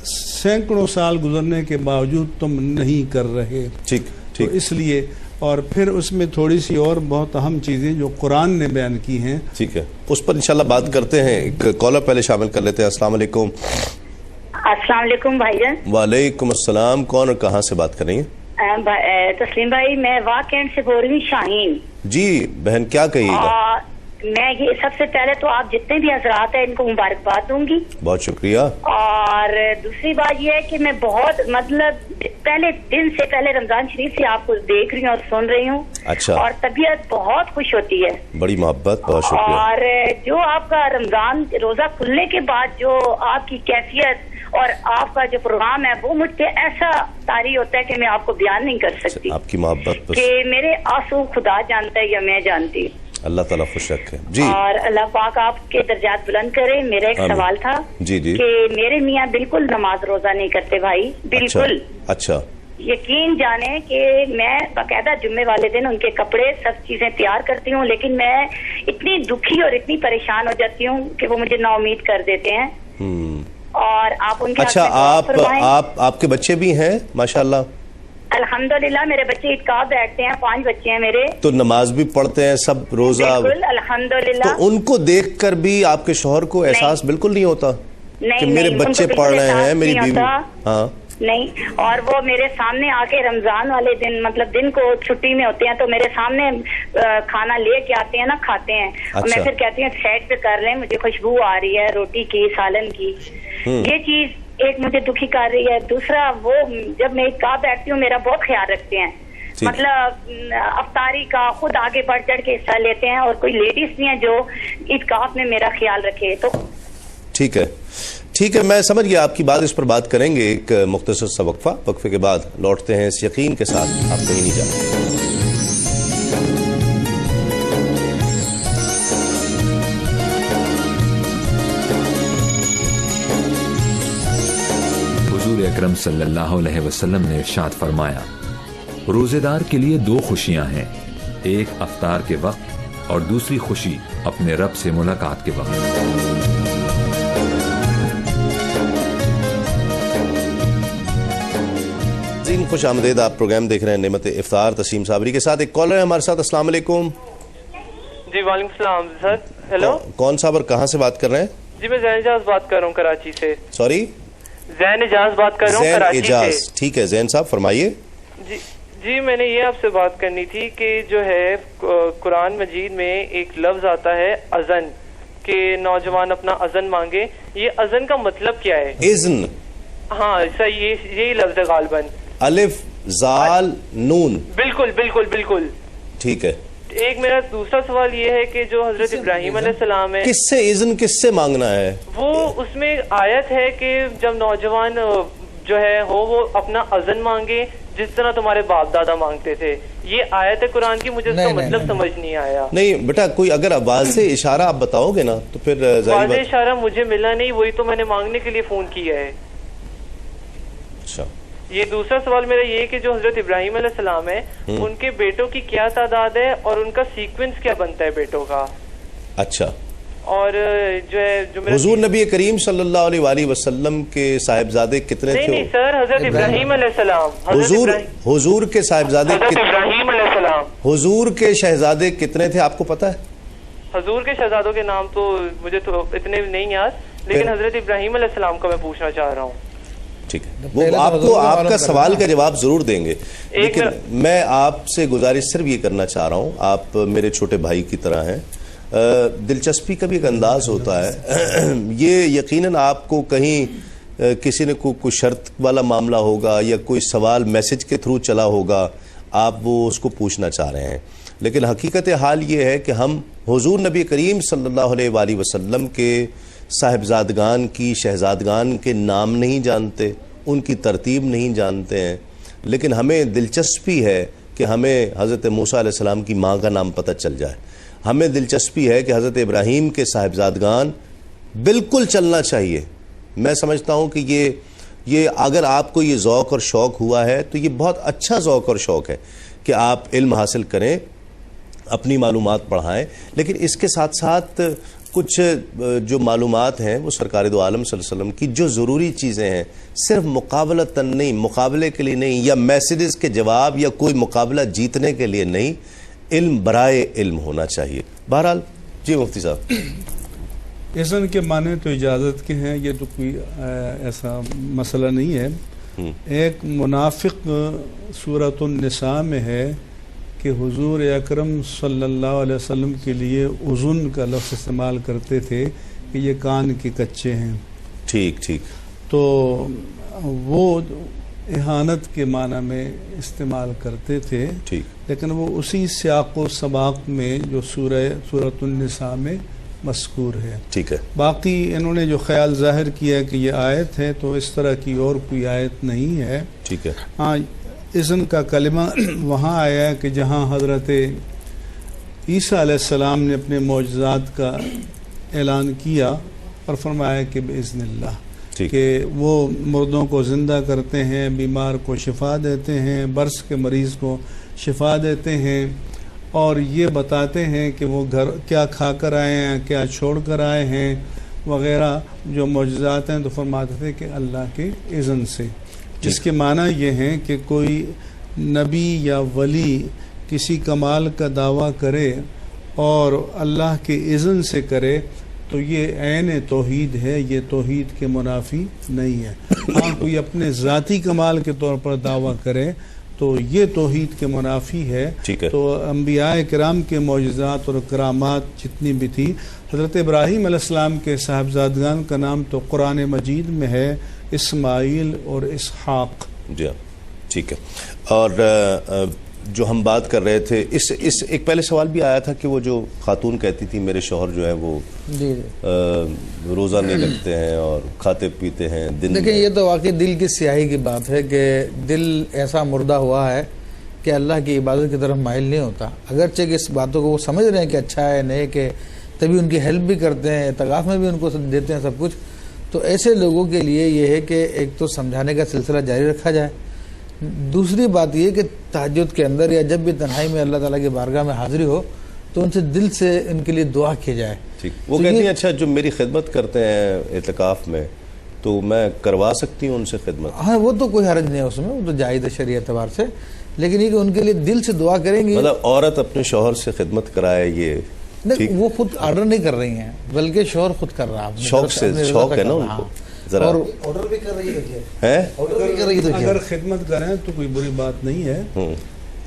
C: سینکڑوں سال گزرنے کے باوجود تم نہیں کر رہے.
B: ٹھیک.
C: تو اس لیے اور پھر اس میں تھوڑی سی اور بہت اہم چیزیں جو قرآن نے بیان کی ہیں.
B: ٹھیک ہے. اس پر انشاءاللہ بات کرتے ہیں. ایک کالر پہلے شامل کر لیتے ہیں. السلام علیکم.
H: السلام علیکم بھائی جان.
B: وعلیکم السلام. کون اور کہاں سے بات کر رہی ہیں؟
H: تسلیم بھائی میں واقعین سے بول رہی ہوں، شاہین.
B: جی بہن کیا کہیے گا؟
H: میں یہ سب سے پہلے تو آپ جتنے بھی حضرات ہیں ان کو مبارکباد دوں گی.
B: بہت شکریہ.
H: اور دوسری بات یہ ہے کہ میں بہت مطلب پہلے دن سے پہلے رمضان شریف سے آپ کو دیکھ رہی ہوں اور سن رہی ہوں.
B: اچھا.
H: اور طبیعت بہت خوش ہوتی ہے.
B: بڑی محبت. بہت شکریہ.
H: اور جو آپ کا رمضان روزہ کھلنے کے بعد جو آپ کی کیفیت اور آپ کا جو پروگرام ہے وہ مجھ پہ ایسا طاری ہوتا ہے کہ میں آپ کو بیان نہیں کر سکتی.
B: آپ کی محبت
H: کہ میرے آنسو خدا جانتا ہے یا میں جانتی ہوں.
B: اللہ تعالیٰ خوش رکھے. جی.
H: اور اللہ پاک آپ کے درجات بلند کرے. میرا ایک سوال تھا
B: جی جی
H: کہ میرے میاں بالکل نماز روزہ نہیں کرتے بھائی، بالکل.
B: اچھا.
H: یقین جانے کہ میں باقاعدہ جمعے والے دن ان کے کپڑے سب چیزیں تیار کرتی ہوں، لیکن میں اتنی دکھی اور اتنی پریشان ہو جاتی ہوں کہ وہ مجھے نا امید کر دیتے ہیں. اور آپ ان کے
B: اچھا آپ کے بچے بھی ہیں ماشاءاللہ؟
H: الحمدللہ میرے بچے عیدگاہ بیٹھتے ہیں، 5 بچے ہیں میرے. تو
B: نماز بھی پڑھتے ہیں سب روزہ؟
H: بالکل الحمدللہ.
B: تو ان کو دیکھ کر بھی آپ کے شوہر کو احساس بالکل نہیں ہوتا کہ میرے بچے پڑھ رہے ہیں، میری بیوی؟ ہاں
H: نہیں. اور وہ میرے سامنے آ کے رمضان والے دن مطلب دن کو چھٹی میں ہوتے ہیں تو میرے سامنے کھانا لے کے آتے ہیں نا، کھاتے ہیں. میں پھر کہتی ہوں سیٹ پہ کر لیں، مجھے خوشبو آ رہی ہے روٹی کی، سالن کی. یہ چیز ایک مجھے دکھی کر رہی ہے. دوسرا وہ جب میں عیدگاہ بیٹھتی ہوں میرا بہت خیال رکھتے ہیں، مطلب افطاری کا خود آگے بڑھ چڑھ کے حصہ لیتے ہیں، اور کوئی لیڈیز نہیں ہے جو عیدگاہ میں میرا خیال رکھے. تو
B: ٹھیک ہے میں سمجھ گیا آپ کی بات. اس پر بات کریں گے ایک مختصر سا وقفے کے بعد لوٹتے ہیں اس یقین کے ساتھ آپ کہیں نہیں جاتے.
D: حضور اکرم صلی اللہ علیہ وسلم نے ارشاد فرمایا، روزے دار کے لیے 2 خوشیاں ہیں، ایک افطار کے وقت اور دوسری خوشی اپنے رب سے ملاقات کے وقت.
B: خوش آمدید. آپ پروگرام دیکھ رہے ہیں نعمت افطار تسلیم صابری کے ساتھ. ایک کالر ہے ہمارے ساتھ. السلام علیکم.
I: جی وعلیکم السلام سر. ہیلو.
B: کون صاحب اور کہاں سے بات کر رہے ہیں؟
I: جی میں زین اجاز بات کر رہا ہوں کراچی سے.
B: سوری؟
I: زین اجاز بات کر رہا ہوں کراچی سے.
B: ٹھیک ہے زین صاحب فرمائیے.
I: جی میں نے یہ آپ سے بات کرنی تھی کہ جو ہے قرآن مجید میں ایک لفظ آتا ہے اذن، کہ نوجوان اپنا اذن مانگے. یہ اذن کا مطلب کیا ہے؟
B: اذن.
I: ہاں سر یہی لفظ ہے غالباً.
B: الف زال نون.
I: بالکل بالکل بالکل.
B: ٹھیک ہے.
I: ایک میرا دوسرا سوال یہ ہے کہ جو حضرت ابراہیم علیہ السلام ہے،
B: کس سے اذن کس سے مانگنا ہے؟
I: وہ اس میں آیت ہے کہ جب نوجوان جو ہے وہ اپنا اذن مانگے جس طرح تمہارے باپ دادا مانگتے تھے. یہ آیت ہے قرآن کی، مجھے اس کا مطلب سمجھ نہیں آیا.
B: نہیں بیٹا کوئی اگر واضح اشارہ آپ بتاؤ گے نا تو پھر
I: واضح اشارہ مجھے ملا نہیں، وہی تو میں نے مانگنے کے لیے فون کیا ہے.
B: اچھا.
I: یہ دوسرا سوال میرا یہ کہ جو حضرت ابراہیم علیہ السلام ہے ان کے بیٹوں کی کیا تعداد ہے اور ان کا سیکوینس کیا بنتا ہے بیٹوں کا؟
B: اچھا.
I: اور جو ہے جو
B: حضور نبی کریم صلی اللہ علیہ وآلہ وسلم کے صاحبزادے کتنے تھے؟
I: نہیں سر، حضرت ابراہیم علیہ السلام.
B: حضور کے صاحبزادے
I: حضرت ابراہیم علیہ السلام.
B: حضور کے شہزادے کتنے تھے آپ کو پتا ہے؟
I: حضور کے شہزادوں کے نام تو مجھے تو اتنے نہیں یاد، لیکن حضرت ابراہیم علیہ السلام کا میں پوچھنا چاہ رہا ہوں.
B: ٹھیک ہے وہ آپ کا سوال کا جواب ضرور دیں گے، لیکن میں آپ سے گزارش صرف یہ کرنا چاہ رہا ہوں، آپ میرے چھوٹے بھائی کی طرح ہیں، دلچسپی کا بھی ایک انداز ہوتا ہے. یہ یقیناً آپ کو کہیں کسی نے کوئی شرط والا معاملہ ہوگا یا کوئی سوال میسج کے تھرو چلا ہوگا، آپ وہ اس کو پوچھنا چاہ رہے ہیں، لیکن حقیقت حال یہ ہے کہ ہم حضور نبی کریم صلی اللہ علیہ وآلہ وسلم کے صاحبزادگان کی شہزادگان کے نام نہیں جانتے، ان کی ترتیب نہیں جانتے ہیں، لیکن ہمیں دلچسپی ہے کہ ہمیں حضرت موسیٰ علیہ السلام کی ماں کا نام پتہ چل جائے. ہمیں دلچسپی ہے کہ حضرت ابراہیم کے صاحبزادگان بالکل چلنا چاہیے. میں سمجھتا ہوں کہ یہ اگر آپ کو یہ ذوق اور شوق ہوا ہے تو یہ بہت اچھا ذوق اور شوق ہے کہ آپ علم حاصل کریں، اپنی معلومات بڑھائیں، لیکن اس کے ساتھ ساتھ کچھ جو معلومات ہیں وہ سرکار دو عالم صلی اللہ علیہ وسلم کی جو ضروری چیزیں ہیں صرف مقابلتاً نہیں، مقابلے کے لیے نہیں، یا میسیجز کے جواب یا کوئی مقابلہ جیتنے کے لیے نہیں، علم برائے علم ہونا چاہیے. بہرحال جی مفتی صاحب.
C: اذن کے معنی تو اجازت کے ہیں، یہ تو کوئی ایسا مسئلہ نہیں ہے. ایک منافق سورۃ النساء میں ہے کہ حضور اکرم صلی اللہ علیہ وسلم کے لیے اذن کا لفظ استعمال کرتے تھے کہ یہ کان کے کچے ہیں.
B: ٹھیک.
C: تو وہ اہانت کے معنی میں استعمال کرتے تھے، لیکن وہ اسی سیاق و سباق میں جو سورۃ النساء میں مذکور ہے.
B: ٹھیک ہے.
C: باقی انہوں نے جو خیال ظاہر کیا کہ یہ آیت ہے، تو اس طرح کی اور کوئی آیت نہیں ہے.
B: ٹھیک ہے.
C: ہاں، اذن کا کلمہ وہاں آیا ہے کہ جہاں حضرت عیسیٰ علیہ السلام نے اپنے معجزات کا اعلان کیا اور فرمایا کہ باذن اللہ، کہ وہ مردوں کو زندہ کرتے ہیں، بیمار کو شفا دیتے ہیں، برس کے مریض کو شفا دیتے ہیں، اور یہ بتاتے ہیں کہ وہ گھر کیا کھا کر آئے ہیں، کیا چھوڑ کر آئے ہیں وغیرہ جو معجزات ہیں. تو فرماتے تھے کہ اللہ کے اذن سے، جس کے معنی یہ ہیں کہ کوئی نبی یا ولی کسی کمال کا دعویٰ کرے اور اللہ کے اذن سے کرے تو یہ عین توحید ہے، یہ توحید کے منافی نہیں ہے. ہاں، کوئی اپنے ذاتی کمال کے طور پر دعویٰ کرے تو یہ توحید کے منافی ہے. تو انبیاء کرام کے معجزات اور کرامات جتنی بھی تھی، حضرت ابراہیم علیہ السلام کے صاحبزادگان کا نام تو قرآن مجید میں ہے اسماعیل اور اسحاق.
B: جی ٹھیک ہے. اور جو ہم بات کر رہے تھے، اس ایک پہلے سوال بھی آیا تھا کہ وہ جو خاتون کہتی تھی میرے شوہر جو ہے وہ روزہ نہیں رکھتے ہیں اور کھاتے پیتے ہیں دن.
F: دیکھیں، یہ تو واقعی دل کی سیاہی کی بات ہے کہ دل ایسا مردہ ہوا ہے کہ اللہ کی عبادت کی طرف مائل نہیں ہوتا. اگرچہ کہ اس باتوں کو وہ سمجھ رہے ہیں کہ اچھا ہے نہیں، کہ تبھی ان کی ہیلپ بھی کرتے ہیں، اعتکاف میں بھی ان کو دیتے ہیں سب کچھ. تو ایسے لوگوں کے لیے یہ ہے کہ ایک تو سمجھانے کا سلسلہ جاری رکھا جائے. دوسری بات یہ کہ تہجد کے اندر یا جب بھی تنہائی میں اللہ تعالیٰ کی بارگاہ میں حاضری ہو تو ان سے دل سے ان کے لیے دعا کی جائے.
B: وہ کہتی ہیں اچھا جو میری خدمت کرتے ہیں اعتکاف میں تو میں کروا سکتی ہوں ان سے خدمت؟
F: ہاں، وہ تو کوئی حرج نہیں ہے اس میں، وہ تو جائز ہے شرعی اعتبار سے، لیکن یہ کہ ان کے لیے دل سے دعا کریں گے.
B: مطلب عورت اپنے شوہر سے خدمت کرائے، یہ
F: نہیں، وہ خود آرڈر نہیں کر رہی ہیں بلکہ شوہر خود کر رہا ہے.
B: شوق ہے نا ان کو.
F: اور
E: آرڈر بھی کر رہی ہے،
C: اگر خدمت کریں تو کوئی بری بات نہیں ہے.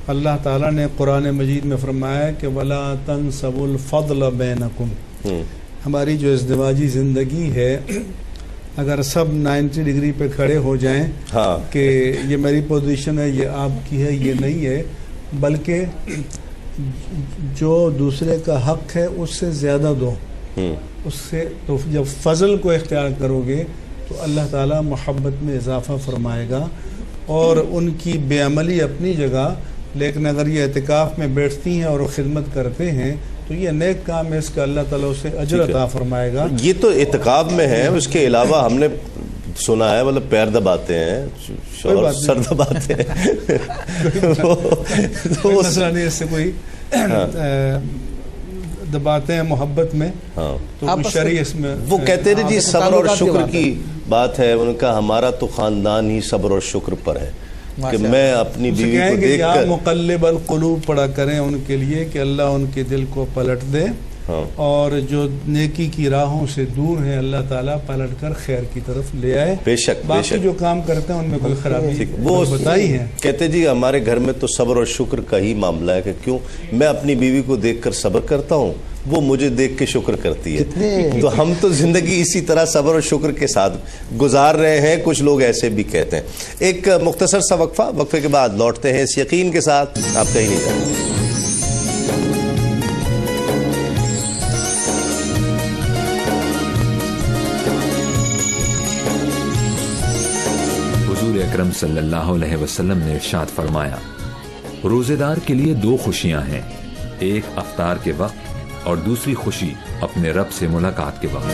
C: اللہ تعالیٰ نے قرآن مجید میں فرمایا کہ وَلَا تَنْسَبُوا الْفَضْلَ بَيْنَكُمْ. ہماری جو ازدواجی زندگی ہے، اگر سب 90 ڈگری پہ کھڑے ہو جائیں کہ یہ میری پوزیشن ہے، یہ آپ کی ہے، یہ نہیں ہے، بلکہ جو دوسرے کا حق ہے اس سے زیادہ دو. اس سے تو جب فضل کو اختیار کرو گے تو اللہ تعالیٰ محبت میں اضافہ فرمائے گا. اور ان کی بے عملی اپنی جگہ، لیکن اگر یہ اعتکاف میں بیٹھتی ہیں اور خدمت کرتے ہیں تو یہ نیک کام ہے، اس کا اللہ تعالیٰ اسے اجر عطا فرمائے گا.
B: یہ تو اعتکاف میں ہے. اس کے علاوہ ہم نے سنا ہے مطلب پیر دباتے ہیں، شوہر سر دباتے ہیں،
C: کوئی مسئلہ نہیں، اس سے کوئی دباتے ہیں محبت میں تو شرعی اس میں.
B: وہ کہتے ہیں جی صبر اور شکر کی بات ہے، ان کا ہمارا تو خاندان ہی صبر اور شکر پر ہے کہ میں اپنی بیوی کو دیکھ کر
C: مقلب القلوب پڑھا کریں ان کے لیے کہ اللہ ان کے دل کو پلٹ دے، اور جو نیکی کی راہوں سے دور ہیں اللہ تعالیٰ پلٹ کر خیر کی طرف لے آئے.
B: بے شک
C: باقی جو کام کرتے ہیں ان میں کوئی خرابی وہ بتائی ہے.
B: کہتے جی ہمارے گھر میں تو صبر اور شکر کا ہی معاملہ ہے کہ کیوں میں اپنی بیوی کو دیکھ کر صبر کرتا ہوں، وہ مجھے دیکھ کے شکر کرتی ہے. تو ہم تو زندگی اسی طرح صبر اور شکر کے ساتھ گزار رہے ہیں. کچھ لوگ ایسے بھی کہتے ہیں. ایک مختصر سا وقفے کے بعد لوٹتے ہیں اس یقین کے ساتھ آپ کہیں نہیں جائیں.
D: اکرم صلی اللہ علیہ وسلم نے ارشاد فرمایا، روزے دار کے لیے 2 خوشیاں ہیں، ایک افطار کے وقت اور دوسری خوشی اپنے رب سے ملاقات کے وقت.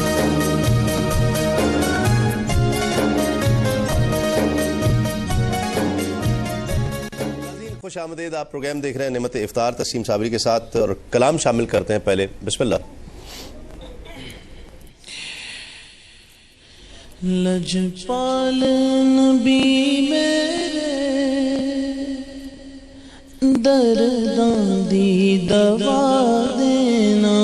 B: خوش آمدید. آپ پروگرام دیکھ رہے ہیں نعمت افطار تسلیم صابری کے ساتھ، اور کلام شامل کرتے ہیں. پہلے بسم اللہ.
A: لجپال نبی میرے درداں دی دوا دینا،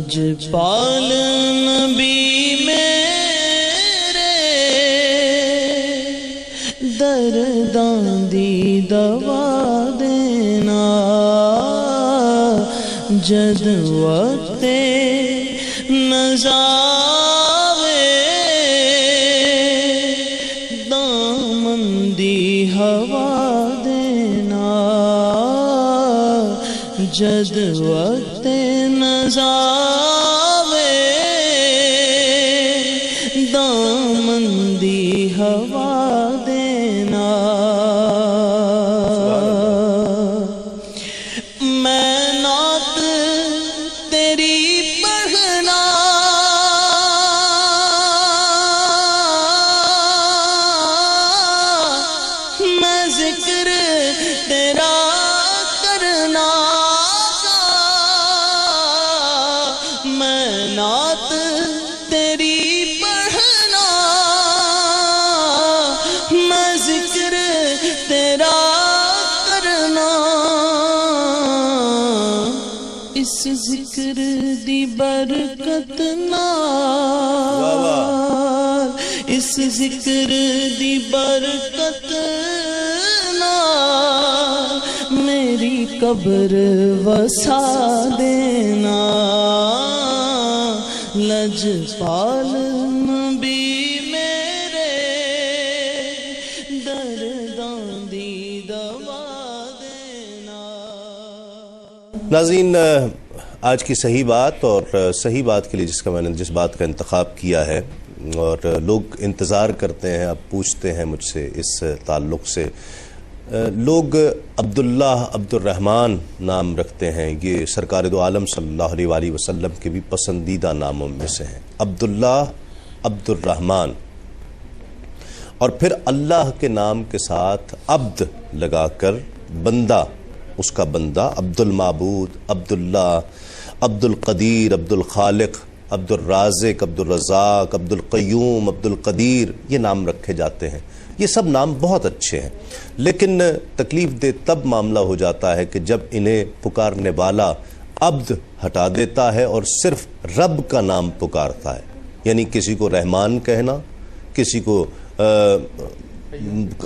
A: لجپال نبی میرے درداں دی دوا دینا جد وقت نزاوے دامن دی ہوا دینا جد وقت نزاوے دامن دی ہوا دینا میں نعت تیری پڑھنا میں ذکر تیرا کرنا میں نعت تیری پڑھنا میں ذکر تیرا کرنا اس ذکر دی برکت نال اس ذکر دی برکت نال میری قبر وسا دینا لجپال نبی میرے درداں دی دوا دینا.
B: ناظرین، آج کی صحیح بات اور صحیح بات کے لیے جس بات کا انتخاب کیا ہے اور لوگ انتظار کرتے ہیں، اب پوچھتے ہیں مجھ سے اس تعلق سے، لوگ عبداللہ عبد الرحمن نام رکھتے ہیں. یہ سرکار دو عالم صلی اللہ علیہ وآلہ وسلم کے بھی پسندیدہ ناموں میں سے ہیں، عبداللہ عبد الرحمن، اور پھر اللہ کے نام کے ساتھ عبد لگا کر بندہ، اس کا بندہ، عبد المعبود، عبداللہ، عبد القدیر، عبد الخالق، عبد الرازق، عبد الرزاق، عبد القیوم، عبد القدیر، یہ نام رکھے جاتے ہیں. یہ سب نام بہت اچھے ہیں، لیکن تکلیف دہ تب معاملہ ہو جاتا ہے کہ جب انہیں پکارنے والا عبد ہٹا دیتا ہے اور صرف رب کا نام پکارتا ہے. یعنی کسی کو رحمان کہنا، کسی کو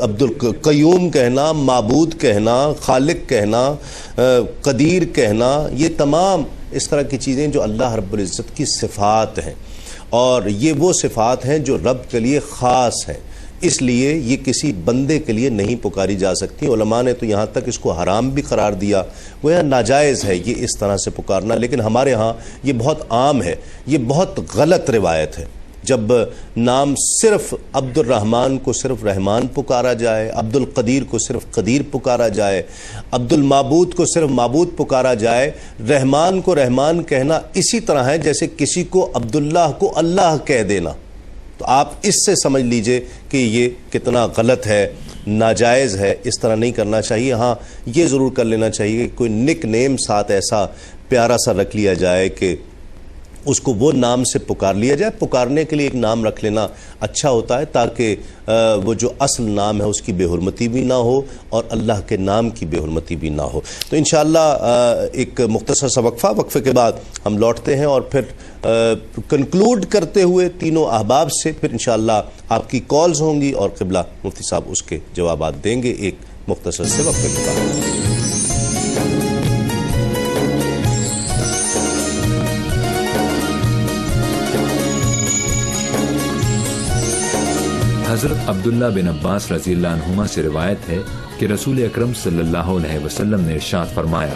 B: عبد القیوم کہنا، معبود کہنا، خالق کہنا، قدیر کہنا، یہ تمام اس طرح کی چیزیں جو اللہ رب العزت کی صفات ہیں، اور یہ وہ صفات ہیں جو رب کے لیے خاص ہیں، اس لیے یہ کسی بندے کے لیے نہیں پکاری جا سکتی. علماء نے تو یہاں تک اس کو حرام بھی قرار دیا، وہ ناجائز ہے یہ اس طرح سے پکارنا. لیکن ہمارے ہاں یہ بہت عام ہے، یہ بہت غلط روایت ہے. جب نام صرف عبد الرحمن کو صرف رحمان پکارا جائے، عبد القدیر کو صرف قدیر پکارا جائے، عبد المعبود کو صرف معبود پکارا جائے، رحمان کو رحمان کہنا اسی طرح ہے جیسے کسی کو عبداللہ کو اللہ کہہ دینا. تو آپ اس سے سمجھ لیجئے کہ یہ کتنا غلط ہے، ناجائز ہے، اس طرح نہیں کرنا چاہیے. ہاں یہ ضرور کر لینا چاہیے کہ کوئی نک نیم ساتھ ایسا پیارا سا رکھ لیا جائے کہ اس کو وہ نام سے پکار لیا جائے. پکارنے کے لیے ایک نام رکھ لینا اچھا ہوتا ہے تاکہ وہ جو اصل نام ہے اس کی بے حرمتی بھی نہ ہو اور اللہ کے نام کی بے حرمتی بھی نہ ہو. تو انشاءاللہ ایک مختصر سا وقفے کے بعد ہم لوٹتے ہیں اور پھر کنکلوڈ کرتے ہوئے تینوں احباب سے پھر انشاءاللہ آپ کی کالز ہوں گی اور قبلہ مفتی صاحب اس کے جوابات دیں گے ایک مختصر سے وقفے کے بعد.
D: حضرت عبداللہ بن عباس رضی اللہ عنہما سے روایت ہے کہ رسول اکرم صلی اللہ علیہ وسلم نے ارشاد فرمایا،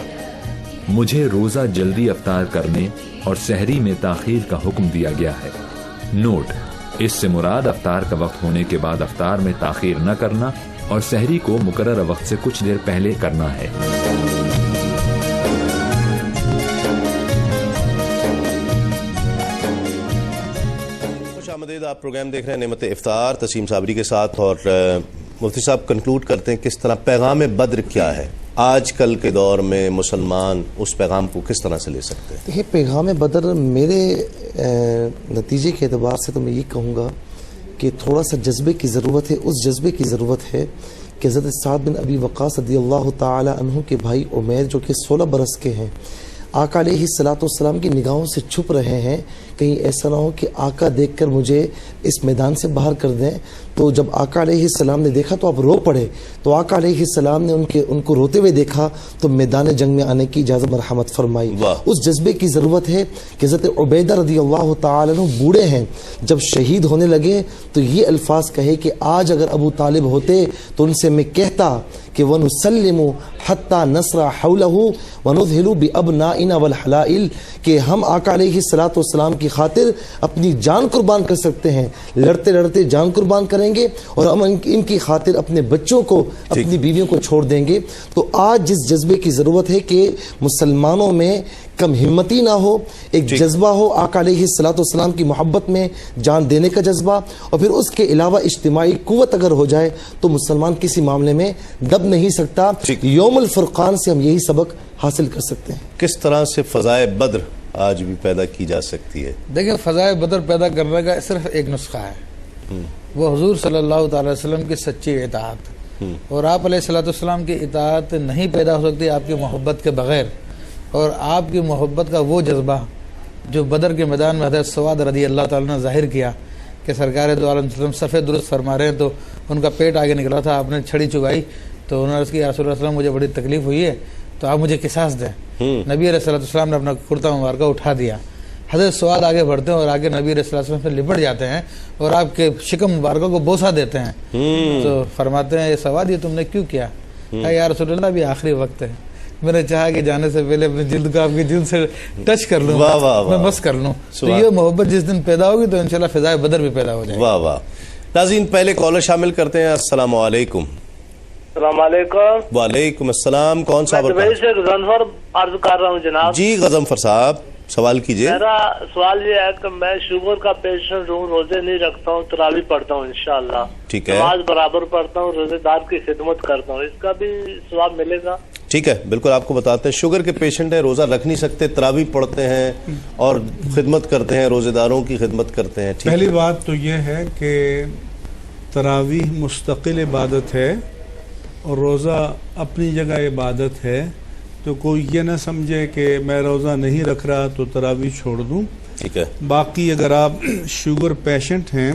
D: مجھے روزہ جلدی افطار کرنے اور سحری میں تاخیر کا حکم دیا گیا ہے. نوٹ: اس سے مراد افطار کا وقت ہونے کے بعد افطار میں تاخیر نہ کرنا اور سحری کو مقررہ وقت سے کچھ دیر پہلے کرنا ہے.
B: آپ پروگرام دیکھ رہے ہیں نعمت افطار تسیم صابری کے ساتھ، اور مفتی صاحب کنکلوڈ کرتے ہیں کس طرح پیغام بدر کیا ہے آج کل کے دور میں مسلمان اس پیغام کو کس طرح سے لے سکتے ہیں؟
E: دیکھیں، پیغام بدر میرے نتیجے کے اعتبار سے تو میں یہ کہوں گا کہ تھوڑا سا جذبے کی ضرورت ہے. اس جذبے کی ضرورت ہے کہ حضرت سعد بن ابی وقاص رضی اللہ تعالی عنہ کے بھائی عمیر جو کہ 16 برس کے ہیں، آقا علیہ السلام کی نگاہوں سے چھپ رہے ہیں، کہیں ایسا نہ ہو کہ آقا دیکھ کر مجھے اس میدان سے باہر کر دیں. تو جب آقا علیہ السلام نے دیکھا تو آپ رو پڑے. تو آقا علیہ السلام نے ان کو روتے ہوئے دیکھا تو میدان جنگ میں آنے کی اجازت مرحمت فرمائی. اس جذبے کی ضرورت ہے کہ حضرت عبیدہ رضی اللہ تعالی عنہ بوڑھے ہیں، جب شہید ہونے لگے تو یہ الفاظ کہے کہ آج اگر ابو طالب ہوتے تو ان سے میں کہتا کہ وَنُسَلِّمُ حَتَّى نَصْرَ حَوْلَهُ وَنُذْهِلُ بِأَبْنَائِنَا وَالْحَلَائِلِ، کہ ہم آقا علیہ السلام کی خاطر اپنی جان قربان کر سکتے ہیں، لڑتے لڑتے جان قربان کریں گے، اور ہم ان کی خاطر اپنے بچوں کو، اپنی بیویوں کو چھوڑ دیں گے. تو آج جس جذبے کی ضرورت ہے کہ مسلمانوں میں کم ہمتی نہ ہو، ایک جذبہ ہو آقا علیہ السلام کی محبت میں جان دینے کا جذبہ، اور پھر اس کے علاوہ اجتماعی قوت اگر ہو جائے تو مسلمان کسی معاملے میں دب نہیں سکتا. یوم الفرقان سے ہم یہی سبق حاصل کر سکتے ہیں.
B: کس طرح سے فضائے بدر آج بھی پیدا کی جا سکتی ہے؟
F: دیکھیں، فضائے بدر پیدا کرنے کا صرف ایک نسخہ ہے، وہ حضور صلی اللہ تعالی وسلم کی سچی اطاعت. اور آپ علیہ السلام کی اطاعت نہیں پیدا ہو سکتی آپ کی محبت کے بغیر. اور آپ کی محبت کا وہ جذبہ جو بدر کے میدان میں حضرت سواد رضی اللہ تعالیٰ نے ظاہر کیا کہ سرکار دو عالم وسلم صفے درست فرما رہے ہیں، تو ان کا پیٹ آگے نکلا تھا، آپ نے چھڑی چگائی تو انہوں نے عرض کیا رسول اللہ علیہ وسلم مجھے بڑی تکلیف ہوئی ہے تو آپ مجھے قصاص دیں. نبی علیہ السلام نے اپنا کرتا مبارکہ اٹھا دیا. حضرت سواد آگے بڑھتے ہیں اور آگے نبی علیہ السلام سے لپٹ جاتے ہیں اور آپ کے شکم مبارکہ کو بوسہ دیتے ہیں. تو فرماتے ہیں یہ سواد یہ تم نے کیوں کیا؟ یا رسول اللہ ابھی آخری وقت ہے، میں نے چاہا کہ جانے سے پہلے اپنی جلد کو آپ کی جلد سے ٹچ کر لوں، میں بس کر لوں. تو یہ محبت جس دن پیدا ہوگی تو انشاءاللہ فضائے بدر بھی پیدا ہو جائے گی.
B: واہ واہ. ناظرین پہلے کالر شامل کرتے ہیں. السلام علیکم.
J: السلام علیکم.
B: وعلیکم السلام. کون صاحب؟
J: میں دبئی سے غضنفر عرض کر رہا ہوں جناب.
B: جی غضنفر صاحب سوال کیجئے.
J: میرا سوال یہ ہے کہ میں شوگر کا پیشنٹ ہوں، روزے نہیں رکھتا ہوں، تراویح پڑھتا ہوں انشاءاللہ،
B: ٹھیک ہے،
J: نماز برابر پڑھتا ہوں، روزے دار کی خدمت کرتا ہوں، اس کا بھی ثواب ملے گا؟
B: ٹھیک ہے، بالکل آپ کو بتاتے ہیں. شوگر کے پیشنٹ ہیں، روزہ رکھ نہیں سکتے، تراویح پڑھتے ہیں اور خدمت کرتے ہیں، روزے داروں کی خدمت کرتے ہیں.
C: پہلی بات تو یہ ہے کہ تراویح مستقل عبادت ہے اور روزہ اپنی جگہ عبادت ہے. تو کوئی یہ نہ سمجھے کہ میں روزہ نہیں رکھ رہا تو تراویح چھوڑ دوں.
B: ٹھیک ہے. باقی
C: اگر آپ شوگر پیشنٹ ہیں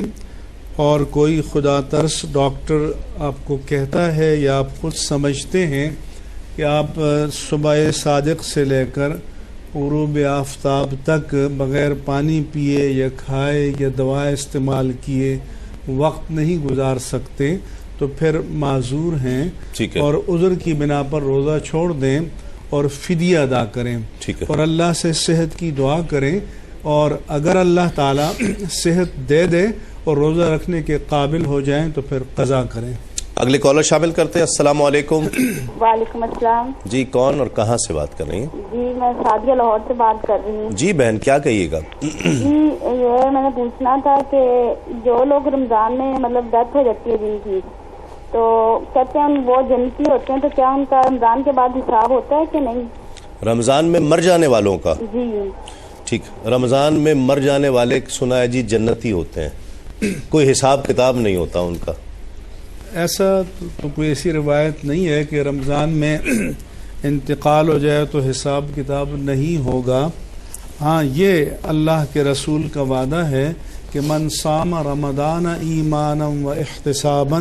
C: اور کوئی خدا ترس ڈاکٹر آپ کو کہتا ہے یا آپ خود سمجھتے ہیں کہ آپ صبح صادق سے لے کر غروب آفتاب تک بغیر پانی پیے یا کھائے یا دوائیں استعمال کیے وقت نہیں گزار سکتے تو پھر معذور ہیں اور عذر کی بنا پر روزہ چھوڑ دیں اور فدیہ ادا کریں اور اللہ سے صحت کی دعا کریں. اور اگر اللہ تعالیٰ صحت دے دے اور روزہ رکھنے کے قابل ہو جائیں تو پھر قضا کریں.
B: اگلے کالر شامل کرتے ہیں. السلام علیکم.
K: وعلیکم السلام.
B: جی کون اور کہاں سے بات کر رہی ہیں؟
K: جی میں سعدیہ لاہور سے بات کر رہی ہوں.
B: جی بہن کیا کہیے گا؟
K: جی یہ میں نے پوچھنا تھا کہ جو لوگ رمضان میں مطلب ڈیتھ ہو جاتی ہے جن کی، تو کہتے ہیں وہ جنتی ہوتے ہیں، تو کیا ان کا رمضان کے بعد حساب ہوتا ہے کہ نہیں؟
B: رمضان میں مر جانے والوں کا؟
K: جی
B: ٹھیک. رمضان میں مر جانے والے سنا ہے جی جنتی ہوتے ہیں، کوئی حساب کتاب نہیں ہوتا ان کا.
C: ایسا تو کوئی ایسی روایت نہیں ہے کہ رمضان میں انتقال ہو جائے تو حساب کتاب نہیں ہوگا. ہاں یہ اللہ کے رسول کا وعدہ ہے کہ من صام رمضان ایمانا و احتسابا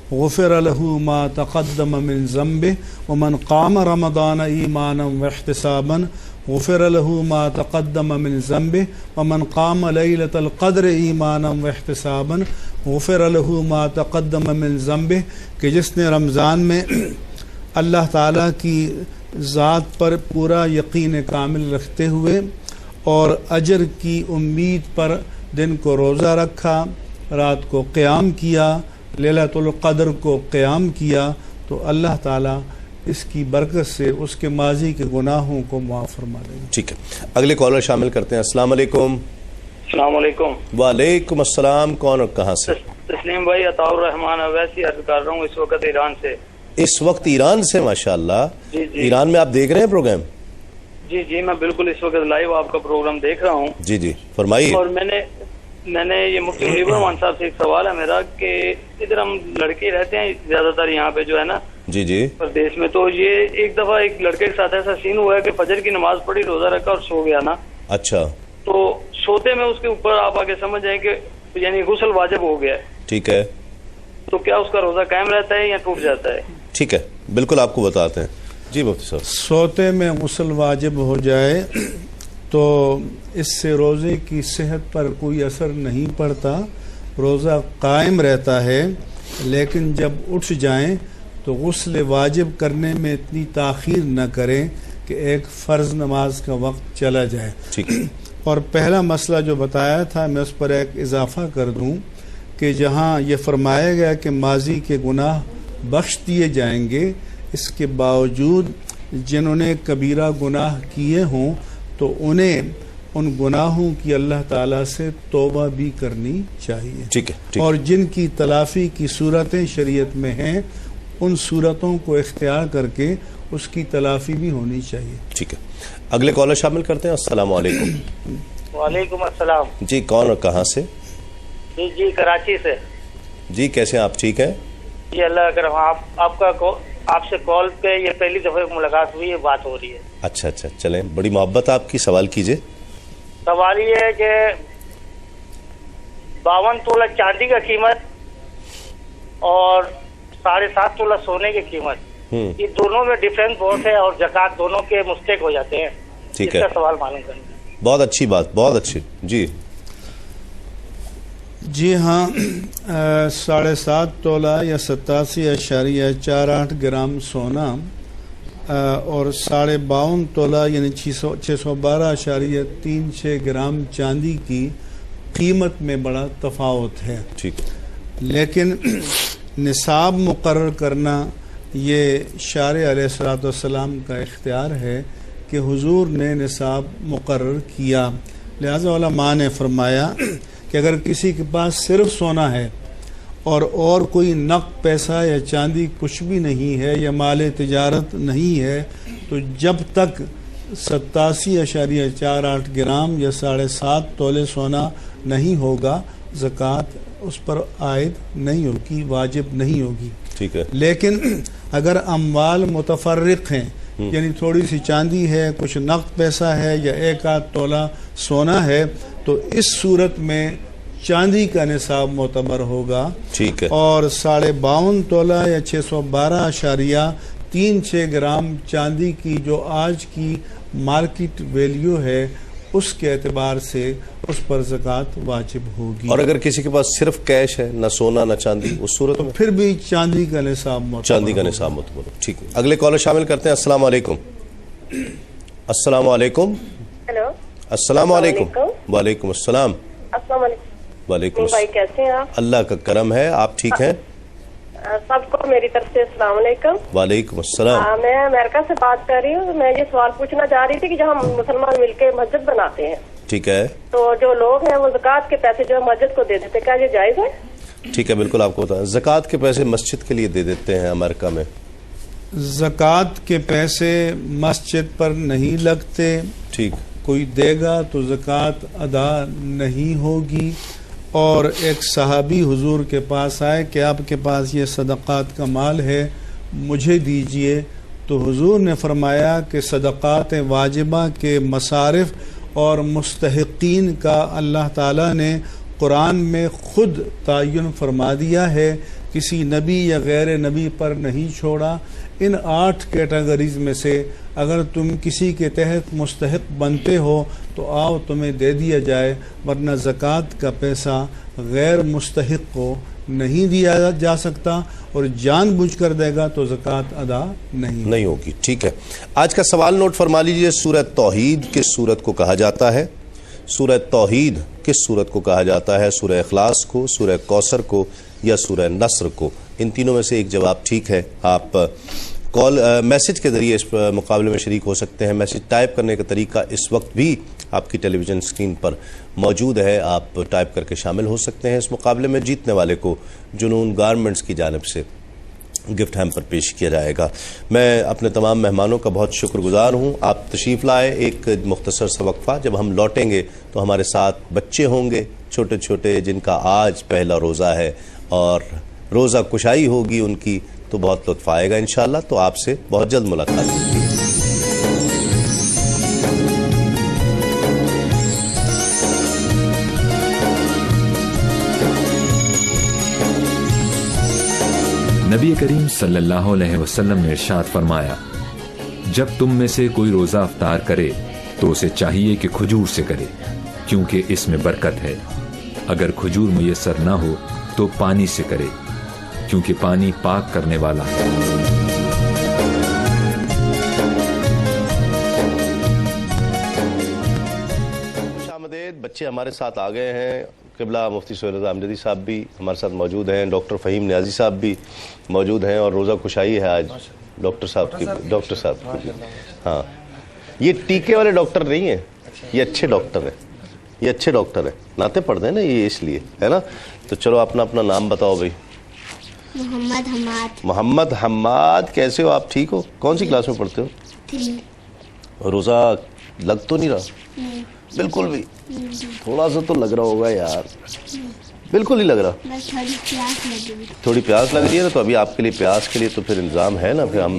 C: غفر له ما تقدم من ذنبه ومن قام رمضان ایمانا و احتسابا غفر له ما تقدم من ذنبه ومن قام ليلة القدر ایمانا و احتسابا غفر له ما تقدم من ذنبه، کہ جس نے رمضان میں اللہ تعالیٰ کی ذات پر پورا یقین کامل رکھتے ہوئے اور اجر کی امید پر دن کو روزہ رکھا، رات کو قیام کیا، لیلۃ القدر کو قیام کیا، تو اللہ تعالیٰ اس کی برکت سے اس کے ماضی کے گناہوں کو معاف فرما دیں گے.
B: ٹھیک ہے، اگلے کالر شامل کرتے ہیں. السلام علیکم.
J: السلام علیکم.
B: وعلیکم السلام. کون اور کہاں سے؟
J: تسلیم بھائی عطاء الرحمان اویسی عرض کر رہا ہوں اس وقت ایران سے.
B: اس وقت ایران سے؟ ماشاءاللہ.
J: جی جی.
B: ایران میں آپ دیکھ رہے ہیں پروگرام؟
J: جی جی میں بالکل اس وقت لائیو آپ کا پروگرام دیکھ رہا ہوں.
B: جی جی فرمائیے.
J: اور میں نے یہ مفتی مجیب الرحمان صاحب سے ایک سوال ہے میرا کہ ادھر ہم لڑکے رہتے ہیں زیادہ تر یہاں پہ جو ہے نا
B: جی جی
J: پردیش میں. تو یہ ایک دفعہ ایک لڑکے کے ساتھ ایسا سین ہوا ہے کہ فجر کی نماز پڑھی, روزہ رکھا اور سو گیا نا.
B: اچھا.
J: تو سوتے میں اس کے اوپر آپ آگے سمجھ جائیں کہ یعنی غسل واجب ہو گیا ہے.
B: ٹھیک ہے.
J: تو کیا اس کا روزہ قائم رہتا ہے یا ٹوٹ جاتا ہے؟
B: ٹھیک ہے, بالکل آپ کو بتاتے ہیں. جی مفتی صاحب.
C: سوتے میں غسل واجب ہو جائے تو اس سے روزے کی صحت پر کوئی اثر نہیں پڑتا, روزہ قائم رہتا ہے. لیکن جب اٹھ جائیں تو غسل واجب کرنے میں اتنی تاخیر نہ کریں کہ ایک فرض نماز کا وقت چلا جائے.
B: ٹھیک ہے.
C: اور پہلا مسئلہ جو بتایا تھا میں اس پر ایک اضافہ کر دوں کہ جہاں یہ فرمایا گیا کہ ماضی کے گناہ بخش دیے جائیں گے, اس کے باوجود جنہوں نے کبیرہ گناہ کیے ہوں تو انہیں ان گناہوں کی اللہ تعالیٰ سے توبہ بھی کرنی چاہیے.
B: ٹھیک ہے.
C: اور جن کی تلافی کی صورتیں شریعت میں ہیں ان صورتوں کو اختیار کر کے اس کی تلافی بھی ہونی چاہیے.
B: ٹھیک ہے. اگلے کالر شامل کرتے ہیں. السلام علیکم.
L: وعلیکم السلام.
B: جی کون اور کہاں سے؟
L: جی کراچی سے.
B: جی کیسے ہیں آپ؟ ٹھیک ہے
L: جی اللہ کرم. آپ سے کال پہ یہ پہلی دفعہ ملاقات ہوئی ہے, بات ہو رہی ہے.
B: اچھا اچھا, چلیں بڑی محبت آپ کی. سوال کیجئے.
L: سوال یہ ہے کہ 52 تولہ چاندی کا قیمت اور 7.5 تولہ سونے کی قیمت, یہ دونوں میں ڈیفرنس بہت ہے اور زکوٰۃ دونوں کے مستحق ہو جاتے ہیں.
B: ٹھیک ہے.
L: اس کا سوال معلوم کرنا.
B: بہت اچھی بات, بہت اچھی.
C: جی ہاں, 7.5 تولہ یا 87.48 گرام سونا اور 52.5 تولہ یعنی 612.36 گرام چاندی کی قیمت میں بڑا تفاوت ہے.
B: ٹھیک.
C: لیکن نصاب مقرر کرنا یہ شارع علیہ الصلوۃ والسلام کا اختیار ہے کہ حضور نے نصاب مقرر کیا. لہذا علماء نے فرمایا کہ اگر کسی کے پاس صرف سونا ہے اور کوئی نقد پیسہ یا چاندی کچھ بھی نہیں ہے یا مال تجارت نہیں ہے تو جب تک 87.48 گرام یا 7.5 تولے سونا نہیں ہوگا زکوٰۃ اس پر عائد نہیں ہوگی, واجب نہیں ہوگی.
B: ٹھیک ہے. لیکن
C: اگر اموال متفرق ہیں یعنی تھوڑی سی چاندی ہے, کچھ نقد پیسہ ہے یا 1 تولہ سونا ہے تو اس صورت میں چاندی کا نصاب معتبر ہوگا.
B: ٹھیک ہے.
C: اور 52.5 تولہ یا 612.36 گرام چاندی کی جو آج کی مارکیٹ ویلیو ہے اس کے اعتبار سے اس پر زکوٰۃ واجب ہوگی.
B: اور اگر کسی کے پاس صرف کیش ہے, نہ سونا نہ چاندی, اس صورت میں
C: پھر بھی چاندی کا نصاب
B: معتبر. ٹھیک ہے. اگلے کالر شامل کرتے ہیں. السلام علیکم. السلام علیکم.
M: ہیلو.
B: السلام علیکم. وعلیکم السلام.
M: السلام علیکم.
B: وعلیکم السلام.
M: بھائی کیسے ہیں آپ؟
B: اللہ کا کرم ہے. آپ ٹھیک ہیں؟
M: سب کو میری طرف سے السلام علیکم.
B: وعلیکم السلام.
M: میں امریکہ سے بات کر رہی ہوں. میں یہ سوال پوچھنا چاہ رہی تھی کہ جو ہم مسلمان مل کے مسجد بناتے ہیں,
B: ٹھیک ہے,
M: تو جو لوگ ہیں وہ زکوٰۃ کے پیسے جو ہے مسجد کو دے دیتے, کیا یہ جائز ہے؟
B: ٹھیک ہے, بالکل آپ کو بتائیں. زکوٰۃ کے پیسے مسجد کے لیے دے دیتے ہیں امریکہ میں.
C: زکوٰۃ کے پیسے مسجد پر نہیں لگتے.
B: ٹھیک.
C: کوئی دے گا تو زکوٰۃ ادا نہیں ہوگی. اور ایک صحابی حضور کے پاس آئے کہ آپ کے پاس یہ صدقات کا مال ہے, مجھے دیجئے. تو حضور نے فرمایا کہ صدقات واجبہ کے مصارف اور مستحقین کا اللہ تعالیٰ نے قرآن میں خود تعین فرما دیا ہے, کسی نبی یا غیر نبی پر نہیں چھوڑا. ان 8 کیٹیگریز میں سے اگر تم کسی کے تحت مستحق بنتے ہو تو آؤ تمہیں دے دیا جائے, ورنہ زکوٰۃ کا پیسہ غیر مستحق کو نہیں دیا جا سکتا, اور جان بوجھ کر دے گا تو زکوٰۃ ادا نہیں
B: ہوگی. ٹھیک ہے. آج کا سوال نوٹ فرما لیجئے. سورہ توحید کس سورت کو کہا جاتا ہے؟ سورہ توحید کس سورت کو کہا جاتا ہے؟ سورہ اخلاص کو, سورہ کوثر کو, یا سورہ نصر کو؟ ان تینوں میں سے ایک جواب ٹھیک ہے. آپ میسج کے ذریعے اس مقابلے میں شریک ہو سکتے ہیں. میسج ٹائپ کرنے کا طریقہ اس وقت بھی آپ کی ٹیلی ویژن اسکرین پر موجود ہے, آپ ٹائپ کر کے شامل ہو سکتے ہیں. اس مقابلے میں جیتنے والے کو جنون گارمنٹس کی جانب سے گفٹ ہیمپر پیش کیا جائے گا. میں اپنے تمام مہمانوں کا بہت شکر گزار ہوں. آپ تشریف لائے. ایک مختصر سا وقفہ, جب ہم لوٹیں گے تو ہمارے ساتھ بچے ہوں گے چھوٹے چھوٹے, جن کا آج پہلا روزہ ہے اور روزہ کشائی ہوگی ان کی. تو بہت لطف آئے گا انشاءاللہ. تو آپ سے بہت جلد ملاقات ہوگی.
D: نبی کریم صلی اللہ علیہ وسلم نے ارشاد فرمایا جب تم میں سے کوئی روزہ افطار کرے تو اسے چاہیے کہ کھجور سے کرے کیونکہ اس میں برکت ہے. اگر کھجور میسر نہ ہو تو پانی سے کرے کیونکہ پانی پاک کرنے والا ہے.
B: خوش آمدید. بچے ہمارے ساتھ آ گئے ہیں. قبلہ مفتی سہیل رضا امجدی صاحب بھی ہمارے ساتھ موجود ہیں, ڈاکٹر فہیم نیازی صاحب بھی موجود ہیں, اور روزہ کشائی ہے آج ڈاکٹر صاحب کی. ہاں, یہ ٹیکے والے ڈاکٹر نہیں ہیں, یہ اچھے ڈاکٹر ہیں, یہ اچھے ڈاکٹر ہیں, ناطے پڑھتے ہیں نا یہ, اس لیے ہے نا. تو چلو اپنا اپنا نام بتاؤ بھائی.
N: محمد حماد.
B: محمد حماد, کیسے ہو آپ؟ ٹھیک ہو؟ کون سی کلاس میں پڑھتے ہو؟
N: 3.
B: روزہ لگ تو نہیں رہا؟ بالکل بھی. تھوڑا سا تو لگ رہا ہوگا یار. بالکل نہیں لگ رہا.
N: بس تھوڑی پیاس لگی.
B: تھوڑی پیاس لگ رہی ہے نا, تو ابھی آپ کے لیے پیاس کے لیے تو پھر انتظام ہے نا. پھر ہم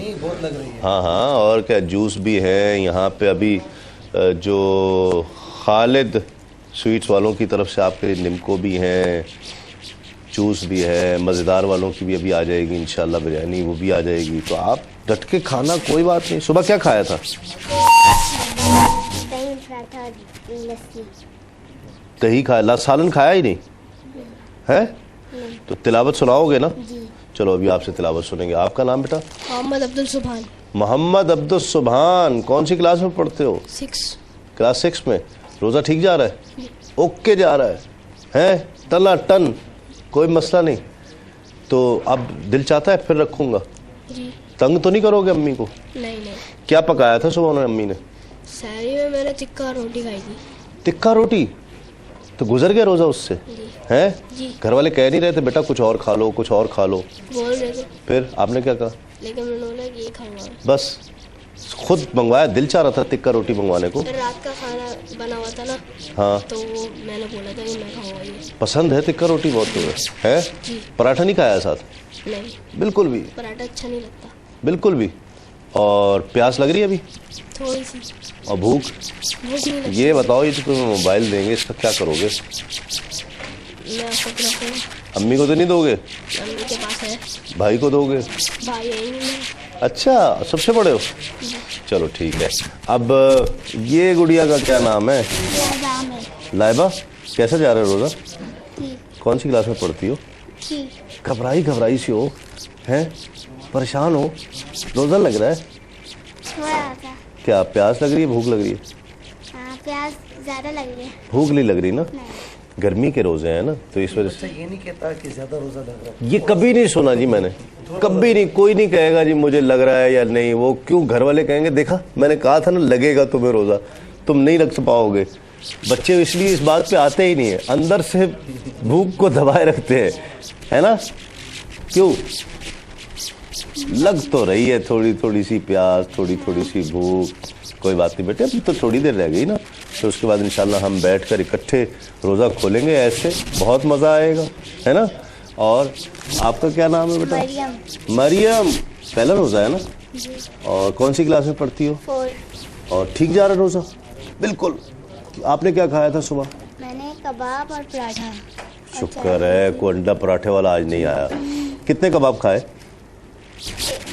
B: ہاں ہاں, اور کیا, جوس بھی ہے یہاں پہ. ابھی جو خالد سویٹس والوں کی طرف سے آپ کے لیے نمکو بھی ہیں, جوس بھی ہے, مزیدار والوں کی بھی ابھی آ جائے گی انشاءاللہ بریانی, وہ بھی آ جائے گی. تو آپ ڈٹ کے کھانا, کوئی بات نہیں. صبح کیا کھایا تھا؟
N: دہی پراٹھا لسی.
B: دہی کھایا, سالن کھایا ہی نہیں ہے؟ تو تلاوت سناؤ گے نا؟
N: جی.
B: چلو ابھی آپ سے تلاوت سنیں گے. آپ کا نام بیٹا؟
N: محمد عبدالسبحان.
B: محمد عبدالسبحان. کون سی کلاس میں پڑھتے ہو؟
N: 6.
B: کلاس 6 میں. روزہ ٹھیک جا رہا ہے؟ اوکے جا رہا ہے؟ ٹنا ٹن, کوئی مسئلہ نہیں. تو اب دل چاہتا ہے پھر رکھوں گا.
N: جی.
B: تنگ تو نہیں کرو گے امی کو؟
N: نہیں.
B: کیا پکایا تھا صبح امی نے؟
N: سحری میں میں نے تکا روٹی کھائی تھی.
B: تکا روٹی؟ تو گزر گیا روزہ اس سے ہیں؟
N: جی.
B: گھر والے کہہ نہیں رہے تھے بیٹا کچھ اور کھا لو, کچھ اور کھا لو؟
N: بول رہے تھے.
B: پھر آپ نے کیا کہا؟
N: لیکن میں نے بولا کہ یہ کھاؤں گا.
B: بس خود منگوایا, دل چاہ رہا تھا تکا روٹی منگوانے کو.
N: رات کا کھانا بنا ہوا تھا نا,
B: ہاں,
N: تو وہ میں نے بولا تھا کہ میں کھاؤں گا یہ.
B: پسند ہے تکا روٹی بہت تمہیں ہے؟
N: جی.
B: پراٹھا نہیں کھایا ساتھ؟
N: نہیں
B: بالکل بھی.
N: پراٹھا اچھا نہیں لگتا
B: بالکل بھی. اور پیاس لگ رہی ہے ابھی؟
N: تھوڑی سی.
B: اور بھوک
N: نہیں لگتی.
B: یہ بتاؤ, یہ تو تمہیں موبائل دیں گے, اس کا کیا کرو گے؟
N: میں آپ کو رکھوں گا.
B: امی کو تو نہیں دو گے؟
N: امی کے پاس ہے.
B: بھائی کو دو گے؟
N: بھائی ہے ہی نہیں.
B: اچھا, سب سے بڑے ہو؟ چلو ٹھیک ہے. اب یہ گڑیا کا کیا نام ہے؟ لائبہ. کیسا جا رہا ہے روزہ؟ کون سی کلاس میں پڑھتی ہو؟ گھبرائی سی ہو ہیں, پریشان ہو, روزہ لگ رہا ہے؟ کیا پیاس لگ رہی ہے, بھوک لگ رہی ہے؟
N: پیاس زیادہ لگ رہی ہے.
B: بھوک نہیں لگ رہی نا, گرمی کے روزے ہیں نا, تو اس وجہ سے.
E: یہ نہیں کہتا کہ زیادہ روزہ لگ رہا ہے.
B: یہ کبھی نہیں سنا جی میں نے, کبھی نہیں. کوئی نہیں کہے گا جی مجھے لگ رہا ہے یا نہیں. وہ کیوں گھر والے کہیں گے دیکھا میں نے کہا تھا نا لگے گا تمہیں روزہ, تم نہیں رکھ پاؤ گے. بچے اس لیے اس بات پہ آتے ہی نہیں ہیں, اندر سے بھوک کو دبائے رکھتے ہیں, ہے نا. کیوں لگ تو رہی ہے تھوڑی سی پیاس, تھوڑی سی بھوک. کوئی بات نہیں بیٹے, ابھی تو تھوڑی دیر رہ گئی نا, تو اس کے بعد انشاءاللہ ہم بیٹھ کر اکٹھے روزہ کھولیں گے. ایسے بہت مزہ آئے گا, ہے نا. اور آپ کا کیا نام ہے بیٹا؟ مریم. پہلا روزہ ہے نا. اور کون سی کلاس میں پڑھتی ہو؟
N: 4.
B: اور ٹھیک جا رہا ہے روزہ؟ بالکل. آپ نے کیا کھایا تھا صبح؟
N: میں نے کباب اور پراٹھا.
B: شکر ہے کوئی انڈا پراٹھے والا آج نہیں آیا. کتنے کباب کھائے؟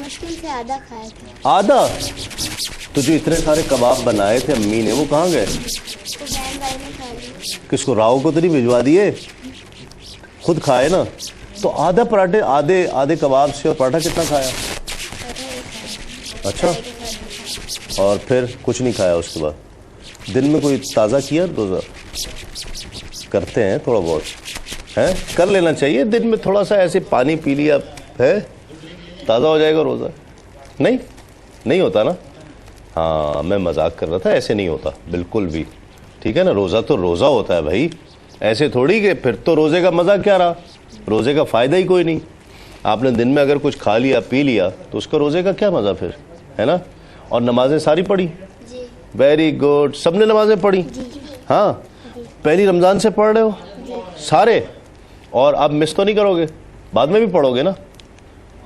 N: مشکل سے آدھا کھائے تھے.
B: آدھا؟ تو جو اتنے سارے کباب بنائے تھے امی نے, وہ کہاں گئے؟
N: بہن بھائی نے کھا لی.
B: کس کو, راؤ کو تو نہیں بھجوا دیے؟ خود کھائے نا. تو آدھا پراٹھے, آدھے کباب سے. اور پراٹھا کتنا کھایا؟ اچھا. اور پھر کچھ نہیں کھایا اس کے بعد؟ دن میں کوئی تازہ کیا روزہ؟ کرتے ہیں تھوڑا بہت ہے, کر لینا چاہیے دن میں تھوڑا سا. ایسے پانی پی لیا ہے, تازہ ہو جائے گا روزہ. نہیں ہوتا نا. ہاں میں مذاق کر رہا تھا, ایسے نہیں ہوتا بالکل بھی, ٹھیک ہے نا. روزہ تو روزہ ہوتا ہے بھائی, ایسے تھوڑی کہ پھر تو روزے کا مزہ کیا رہا, روزے کا فائدہ ہی کوئی نہیں. آپ نے دن میں اگر کچھ کھا لیا پی لیا تو اس کا روزے کا کیا مزہ پھر, ہے نا. اور نمازیں ساری پڑھی؟ Very good. سب نے نمازیں پڑھی؟ ہاں. پہلی رمضان سے پڑھ رہے ہو سارے؟ اور اب مس تو نہیں کرو گے, بعد میں بھی پڑھو گے نا.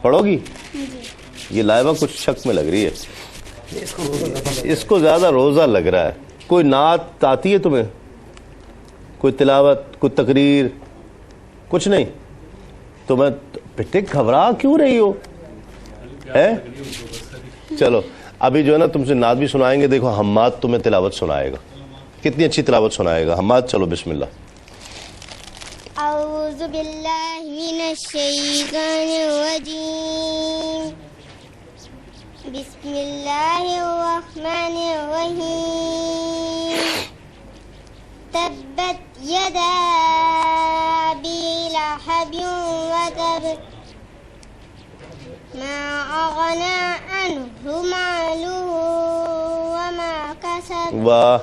B: پڑھو گی؟ یہ لائبہ کچھ شک میں لگ رہی ہے، اس کو زیادہ روزہ لگ رہا ہے. کوئی نعت آتی ہے تمہیں؟ کوئی تلاوت، کوئی تقریر؟ کچھ نہیں. تو میں بیٹے گھبرا کیوں رہی ہو؟ چلو ابھی جو ہے نا تم سے نعت بھی سنائیں گے. دیکھو حماد تمہیں تلاوت سنائے گا، کتنی اچھی تلاوت سنائے گا حماد. چلو بسم اللہ.
N: اعوذ باللہ من الشیطان الرجیم، بسم اللہ الرحمن الرحیم. تبت یدا ابی لہب وتب ما اغنى عنه ماله وما كسب
B: واہ.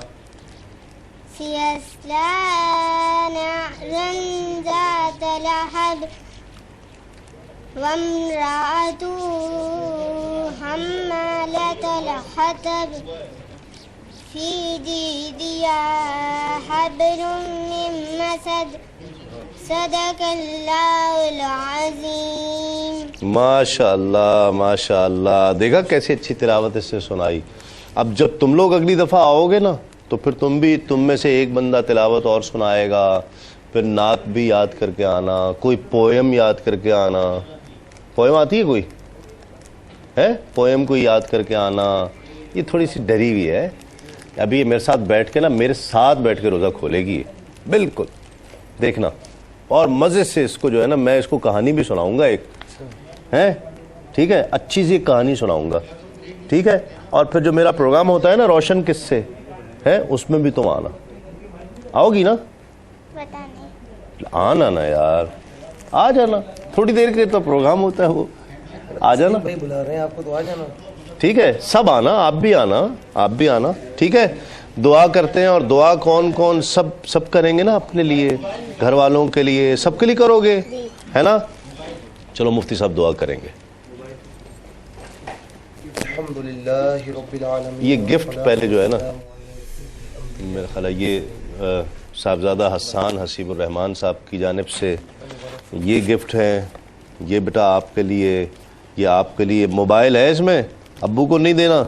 N: سيصلى نارا ذات لهب وامرأته حمالة الحطب في جيدها حبل من مسد. صدق اللہ العظیم.
B: ماشاء اللہ ماشاء اللہ. دیکھا کیسی اچھی تلاوت اس سے سنائی. اب جب تم لوگ اگلی دفعہ آؤ گے نا تو پھر تم میں سے ایک بندہ تلاوت اور سنائے گا، پھر نعت بھی یاد کر کے آنا، کوئی پوئم یاد کر کے آنا. پوئم آتی ہے کوئی؟ ہے پوئم کوئی یاد کر کے آنا. یہ تھوڑی سی ڈری ہوئی ہے. ابھی یہ میرے ساتھ بیٹھ کے نا، میرے ساتھ بیٹھ کے روزہ کھولے گی بالکل، دیکھنا. اور مزے سے اس کو جو ہے نا میں اس کو کہانی بھی سناؤں گا ایک، ہے ٹھیک ہے، اچھی سی کہانی سناؤں گا ٹھیک ہے. اور پھر جو میرا پروگرام ہوتا ہے نا روشن کس سے ہے، اس میں بھی تم آنا. آؤ گی نا؟ آنا نا یار، آ جانا. تھوڑی دیر کے تو پروگرام ہوتا ہے، وہ آ جانا.
E: بلا رہے ہیں آپ کو تو آ جانا.
B: ٹھیک ہے سب آنا، آپ بھی آنا، آپ بھی آنا ٹھیک ہے. دعا کرتے ہیں. اور دعا کون کون؟ سب کریں گے نا، اپنے لیے، گھر والوں کے لیے، سب کے لیے کرو گے ہے نا. چلو مفتی صاحب دعا کریں گے.
E: الحمدللہ رب العالمین.
B: یہ گفٹ پہلے جو ہے نا میرا خیال ہے یہ صاحبزادہ حسان حسیب الرحمان صاحب کی جانب سے یہ گفٹ ہے. یہ بیٹا آپ کے لیے، یہ آپ کے لیے. موبائل ہے اس میں، ابو کو نہیں دینا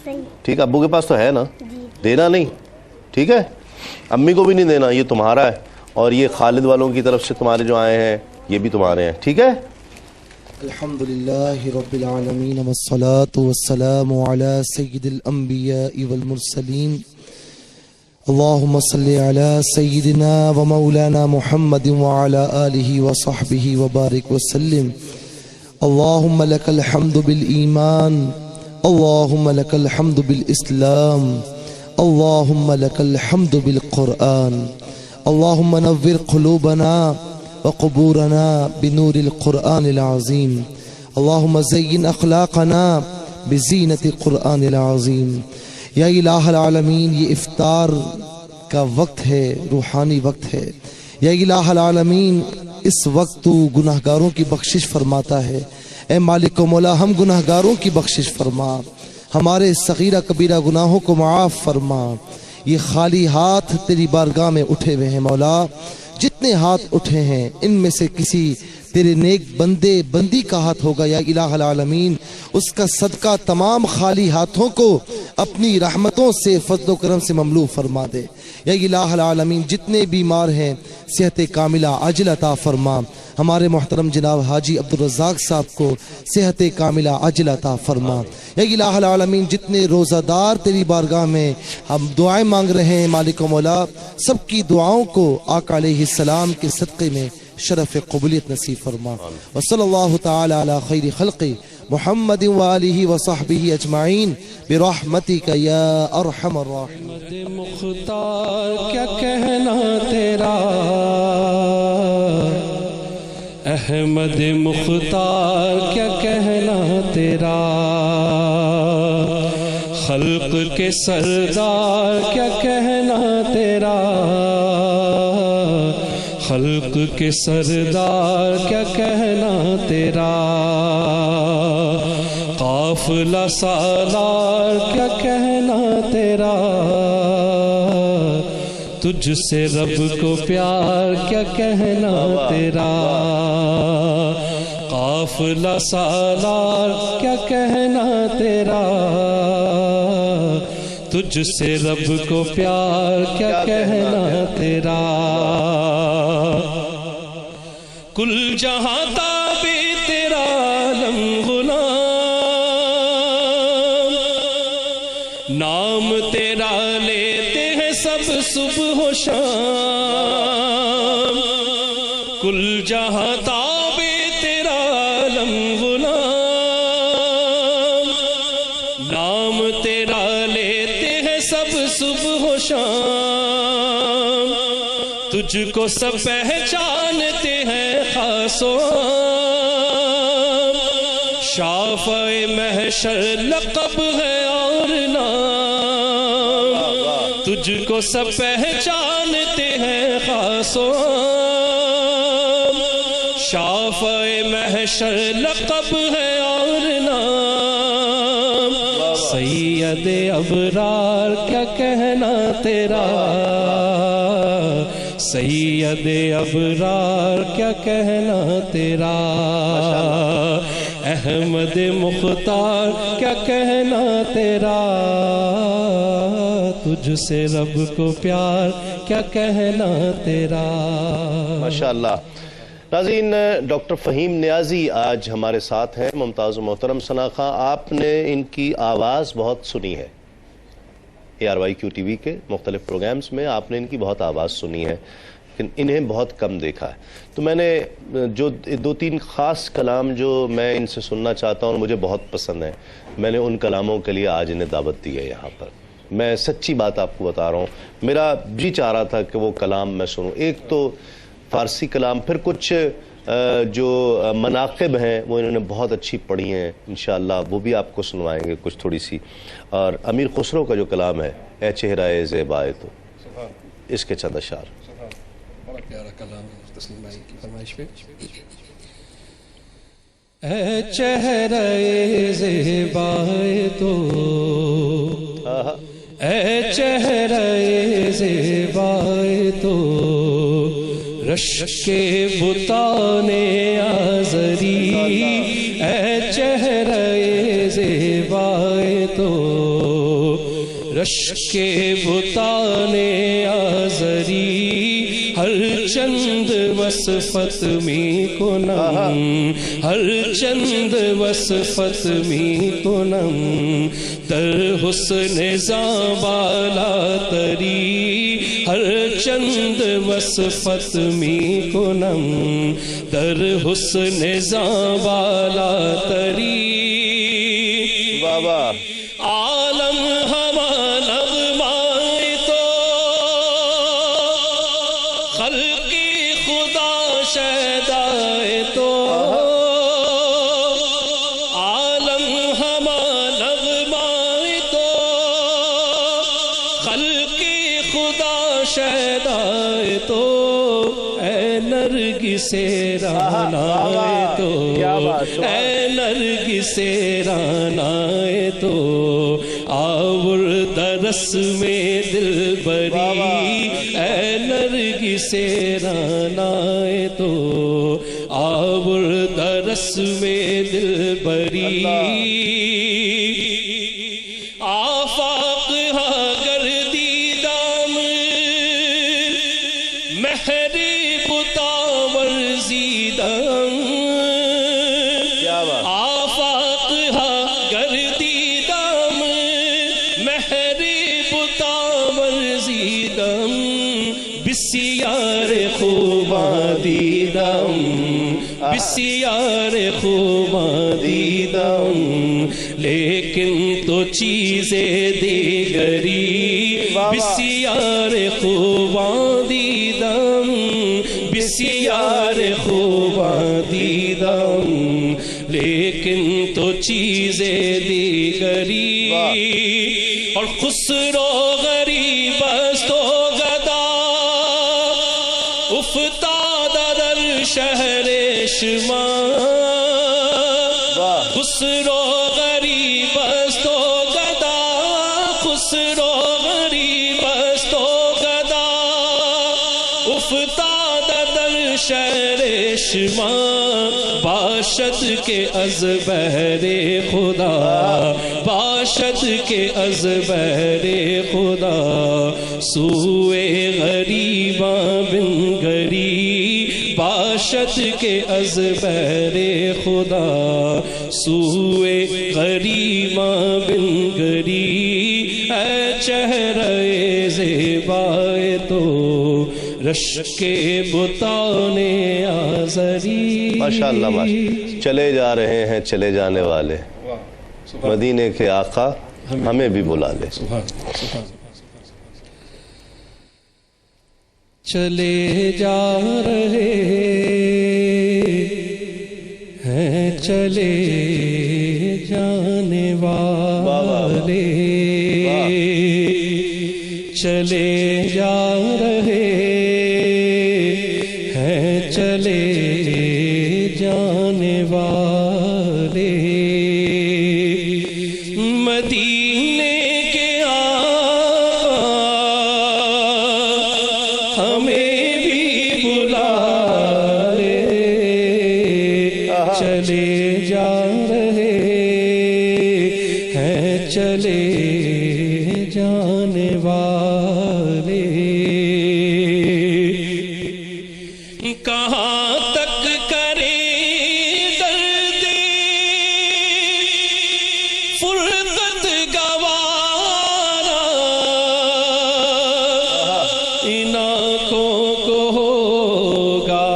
B: ٹھیک ہے. ابو کے پاس تو ہے نا، دینا نہیں ٹھیک ہے. امی کو بھی نہیں دینا، یہ تمہارا ہے. اور یہ خالد والوں کی طرف سے تمہارے جو آئے ہیں یہ بھی تمہارے ہیں ٹھیک ہے.
E: الحمدللہ رب العالمین والصلاة والسلام علی سید الانبیاء والمرسلین. اللہم صلی علی سیدنا و مولانا محمد وعلی آلہ وصحبہ وبارک وسلم. اللہم لک الحمد بالایمان، اللہم لک الحمد بالاسلام، اللہم لک الحمد بالقرآن. اللہم نور قلوبنا وقبورنا بنور القرآن العظیم. اللہم زین اخلاقنا بزینت القرآن العظیم. یا الہ العالمین یہ افطار کا وقت ہے، روحانی وقت ہے. یا الہ العالمین اس وقت تو گناہگاروں کی بخشش فرماتا ہے. اے مالک و مولا ہم گناہگاروں کی بخشش فرما، ہمارے صغیرہ کبیرہ گناہوں کو معاف فرما. یہ خالی ہاتھ تیری بارگاہ میں اٹھے ہوئے ہیں مولا. جتنے ہاتھ اٹھے ہیں ان میں سے کسی تیرے نیک بندے بندی کا ہاتھ ہوگا یا الہ العالمین، اس کا صدقہ تمام خالی ہاتھوں کو اپنی رحمتوں سے فضل و کرم سے مملو فرما دے. یا الہ العالمین جتنے بیمار ہیں صحت کاملہ عاجل عطا فرما. ہمارے محترم جناب حاجی عبدالرزاق صاحب کو صحت کاملہ عاجل عطا فرما. یا الہ العالمین جتنے روزہ دار تیری بارگاہ میں ہم دعائیں مانگ رہے ہیں مالک و مولا، سب کی دعاؤں کو آقا علیہ السلام کے صدقے میں شرف قبولیت نصیب فرما. وصلی اللہ تعالی علی خیر خلق محمد وآلہ وصحبہ اجمعین برحمتک یا ارحم الراحمین.
A: مختار کیا کہنا تیرا، احمد مختار کیا کہنا تیرا، خلق کے سردار کیا کہنا تیرا، خلق کے سردار کیا کہنا تیرا، قافلہ سالار کیا کہنا تیرا، تجھ سے رب کو پیار کیا کہنا تیرا،
O: قافلہ سالار کیا کہنا تیرا، تجھ سے رب کو پیار کیا کہنا تیرا، کل جہاں تابع تیرا عالم غلام، نام تیرا لیتے ہیں سب صبح و شام، کل جہاں تابع تیرا عالم غلام، نام تیرا لیتے ہیں سب صبح و شام، تجھ کو سب پہچانتے ہیں خاص و عام، شافع محشر لقب ہے اور نام، تجھ کو سب پہچانتے ہیں خاص و عام، شافع محشر لقب ہے اور نام، سید ابرار کیا کہنا تیرا، سید ابرار کیا کہنا تیرا، احمد مختار کیا کہنا تیرا، تجھ سے رب کو پیار کیا کہنا تیرا۔
B: ماشاءاللہ۔ ناظرین، ڈاکٹر فہیم نیازی آج ہمارے ساتھ ہیں۔ ممتاز و محترم ثنا خان، آپ نے ان کی آواز بہت سنی ہے ARYQ TV کے مختلف پروگرامز میں، آپ نے ان کی بہت آواز سنی ہے، لیکن انہیں بہت کم دیکھا ہے، تو میں نے جو 2-3 خاص کلام جو میں ان سے سننا چاہتا ہوں، مجھے بہت پسند ہیں، میں نے ان کلاموں کے لیے آج انہیں دعوت دی ہے یہاں پر۔ میں سچی بات آپ کو بتا رہا ہوں، میرا جی چاہ رہا تھا کہ وہ کلام میں سنوں، ایک تو فارسی کلام، پھر کچھ جو مناقب ہیں وہ انہوں نے بہت اچھی پڑھی ہیں، انشاءاللہ وہ بھی آپ کو سنوائیں گے کچھ تھوڑی سی، اور امیر خسرو کا جو کلام ہے اے چہرہ زیبائے تو، اس کے چند اشعار۔
O: بڑا پیارا کلام ہے تسلیم بھائی کی فرمائش پہ۔ اے چہرہ زیبائے تو، اے چہرہ زیبائے تو، رشک بتان آزری، اے چہرہ زیبائے تو، رشک بتان آزری، ہر چند وصفت می کنم، ہر چند وصفت می کنم، در حسن زابالا تری، ہر چند وصفت می کنم، در حسن زابالا تری،
B: بابا
O: عالم ہما نغمائے تو، خلقی خدا شیدائے تو، عالم ہما نغمائے تو، خلقی خدا شیدائے تو، اے نرگس رانائے تو، اے نرگس رانائے تو، آورد رسم دل بری، اے نرگس رانائے تو، آورد رسم دل بری، آفاق ہاں گردی دام، مہری بتا ورزی دام، آفاق ہاں گردی دام، مہری بتا ورزی دام، بسیار خوباں دیدم، بسیار خوباں دیدم، لیکن تو چیزیں دیگری، بسیار خوباں دیدم، بسیار خوباں دیدم، لیکن تو چیزیں دیگری، اور خسرو غریب است و گدا، افتاد در شہر شمال، خسرو غریب است و گدا، خسرو غریب است و گدا، افتاد در شہر شمال، با باشد کے از بہر خدا، باشد کے از بہر خدا، سوئے غریباں بن غریب، باشد کے از بہر خدا، سوئے غریباں بن غریب، اے چہرہ زیبائے تو رشک بتان آزری۔
B: ماشاءاللہ ماشاءاللہ، چلے جا رہے ہیں چلے جانے والے، مدینے کے آقا ہمیں بھی بلا لے۔
O: چلے جا رہے ہیں چلے جانے والے، چلے جا رہے ہیں چلے جانے والے، مدینے کے آقا ہمیں بھی بلا لے، چلے جا رہے ہیں چلے جانے والے، کہاں تک کریں درد فرقت گوارا، ان آنکھوں کو ہوگا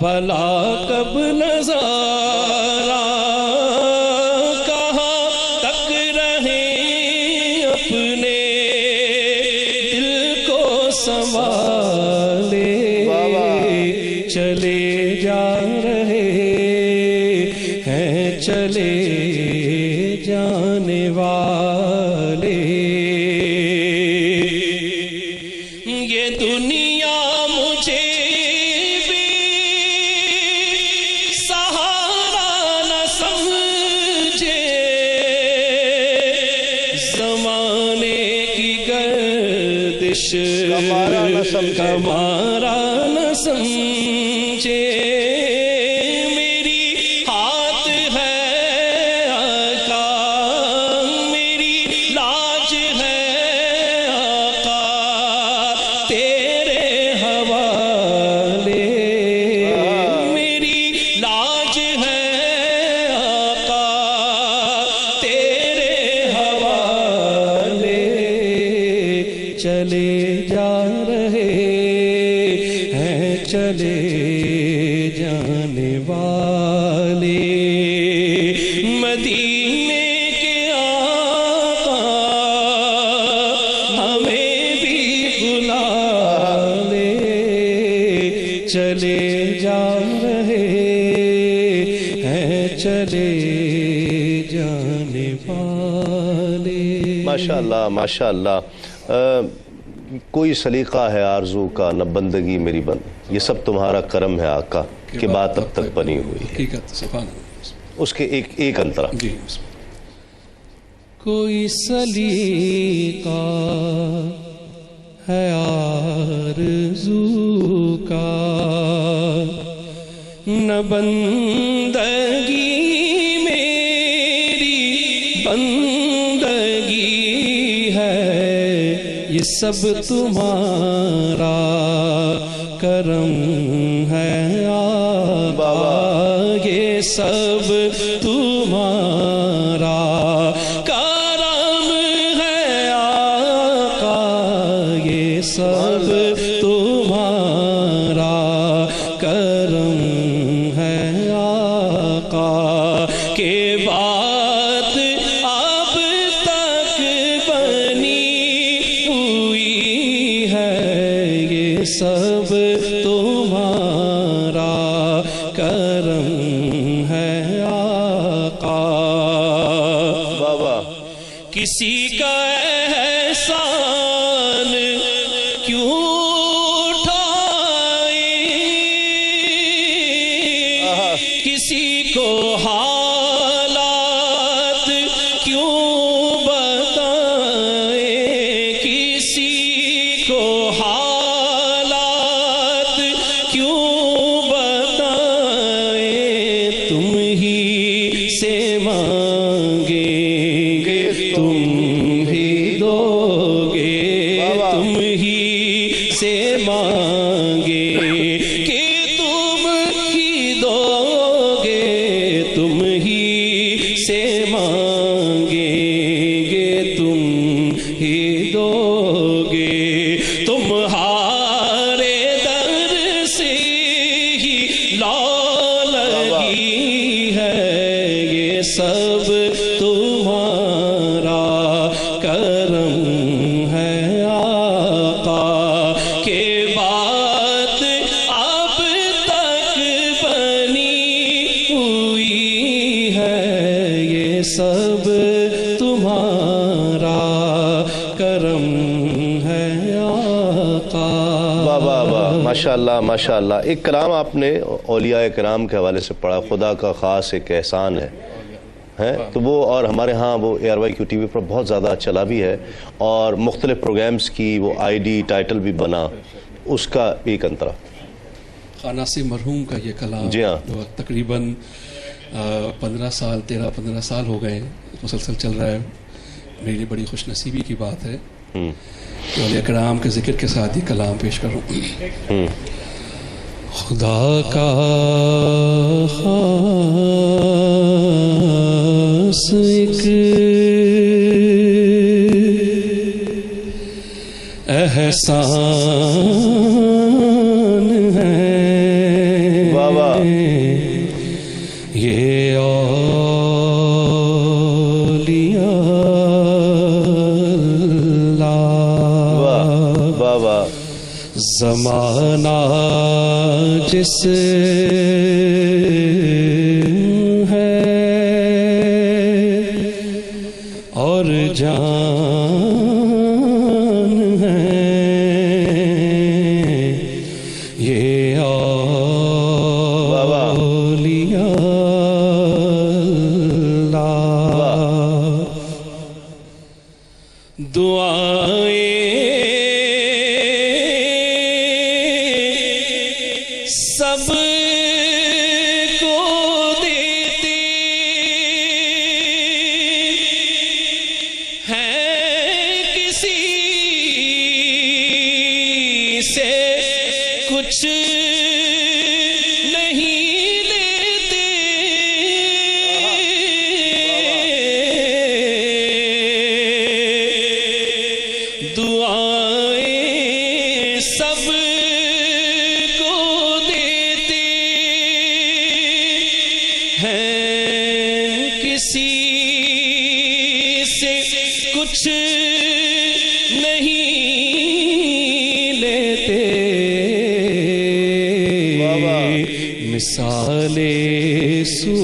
O: بھلا کب نظارہ، کہاں تک رہیں اپنے دل کو سنبھالے، چلے جا رہے ہیں چلے جانے والے، یہ دنیا مجھے بھی سہارا نہ سمجھے، زمانے کی گردش ہمارا نہ سمجھے، میری ہاتھ ہے آقا، میری لاج ہے آقا، تیرے حوالے، میری لاج ہے آقا، تیرے حوالے، چلے جا رہے ہیں چلے جانے والے، مدینے کے آقا ہمیں بھی بلا لے، چلے جا رہے ہیں چلے جانے والے۔
B: ماشاءاللہ ماشاءاللہ، کوئی سلیقہ ہے آرزو کا نہ بندگی میری بند، یہ سب تمہارا کرم ہے آقا کہ بات اب تک بنی ہوئی ہے۔ اس کے ایک انترا،
O: کوئی سلیقہ ہے آرزو کا نہ بندگی میری بندگی ہے، یہ سب تمہارا کرم ہے آقا، یہ سب تمہارا کرم ہے آقا، یہ سب تمہارا کرم ہے آقا، کہ بات اب تک بنی ہوئی ہے، یہ سب تمہارا کرم ہے آقا، کسی کا احسان کیوں اٹھائیں، کسی کو حالات کیوں بتائیں، کسی کو حالات کیوں بتائیں، سے مانگیں گے تم ہی دو گے، تم ہی سے مانگیں گے تم ہی دو گے، تم ہی سے مانگیں گے تم ہی دو گے، تمہارے در سے ہی لا لگی ہے، یہ سب تمہارا کرم ہے آقا، کہ بات اب تک بنی ہوئی ہے، یہ سب تمہارا کرم ہے آقا۔
B: واہ واہ واہ، ماشاءاللہ ماشاءاللہ۔ ایک کلام آپ نے اولیاء کرام کے حوالے سے پڑھا، خدا کا خاص ایک احسان ہے تو وہ، اور ہمارے ہاں وہ ARYQ TV پر بہت زیادہ چلا بھی ہے، اور مختلف پروگرامز کی وہ ID ٹائٹل بھی بنا، اس کا ایک انترا
P: خانہ سے مرحوم کا یہ کلام
B: جی ہاں،
P: جو تقریباً 15 سال 13-15 سال ہو گئے مسلسل چل رہا ہے۔ میرے لیے بڑی خوش نصیبی کی بات ہے کہ اولیاء کرام کے ذکر کے ساتھ یہ کلام پیش کروں۔ خدا کا خاص ایک احسان ہے، یہ اولیاء اللہ، زمانہ جس ہے اور جان ہے، یہ اولیاء اللہ، دعائیں سب کو دیتے ہیں، کسی سے کچھ نہیں لیتے، دعائیں سب کسی سے کچھ نہیں لیتے، مثال سورہ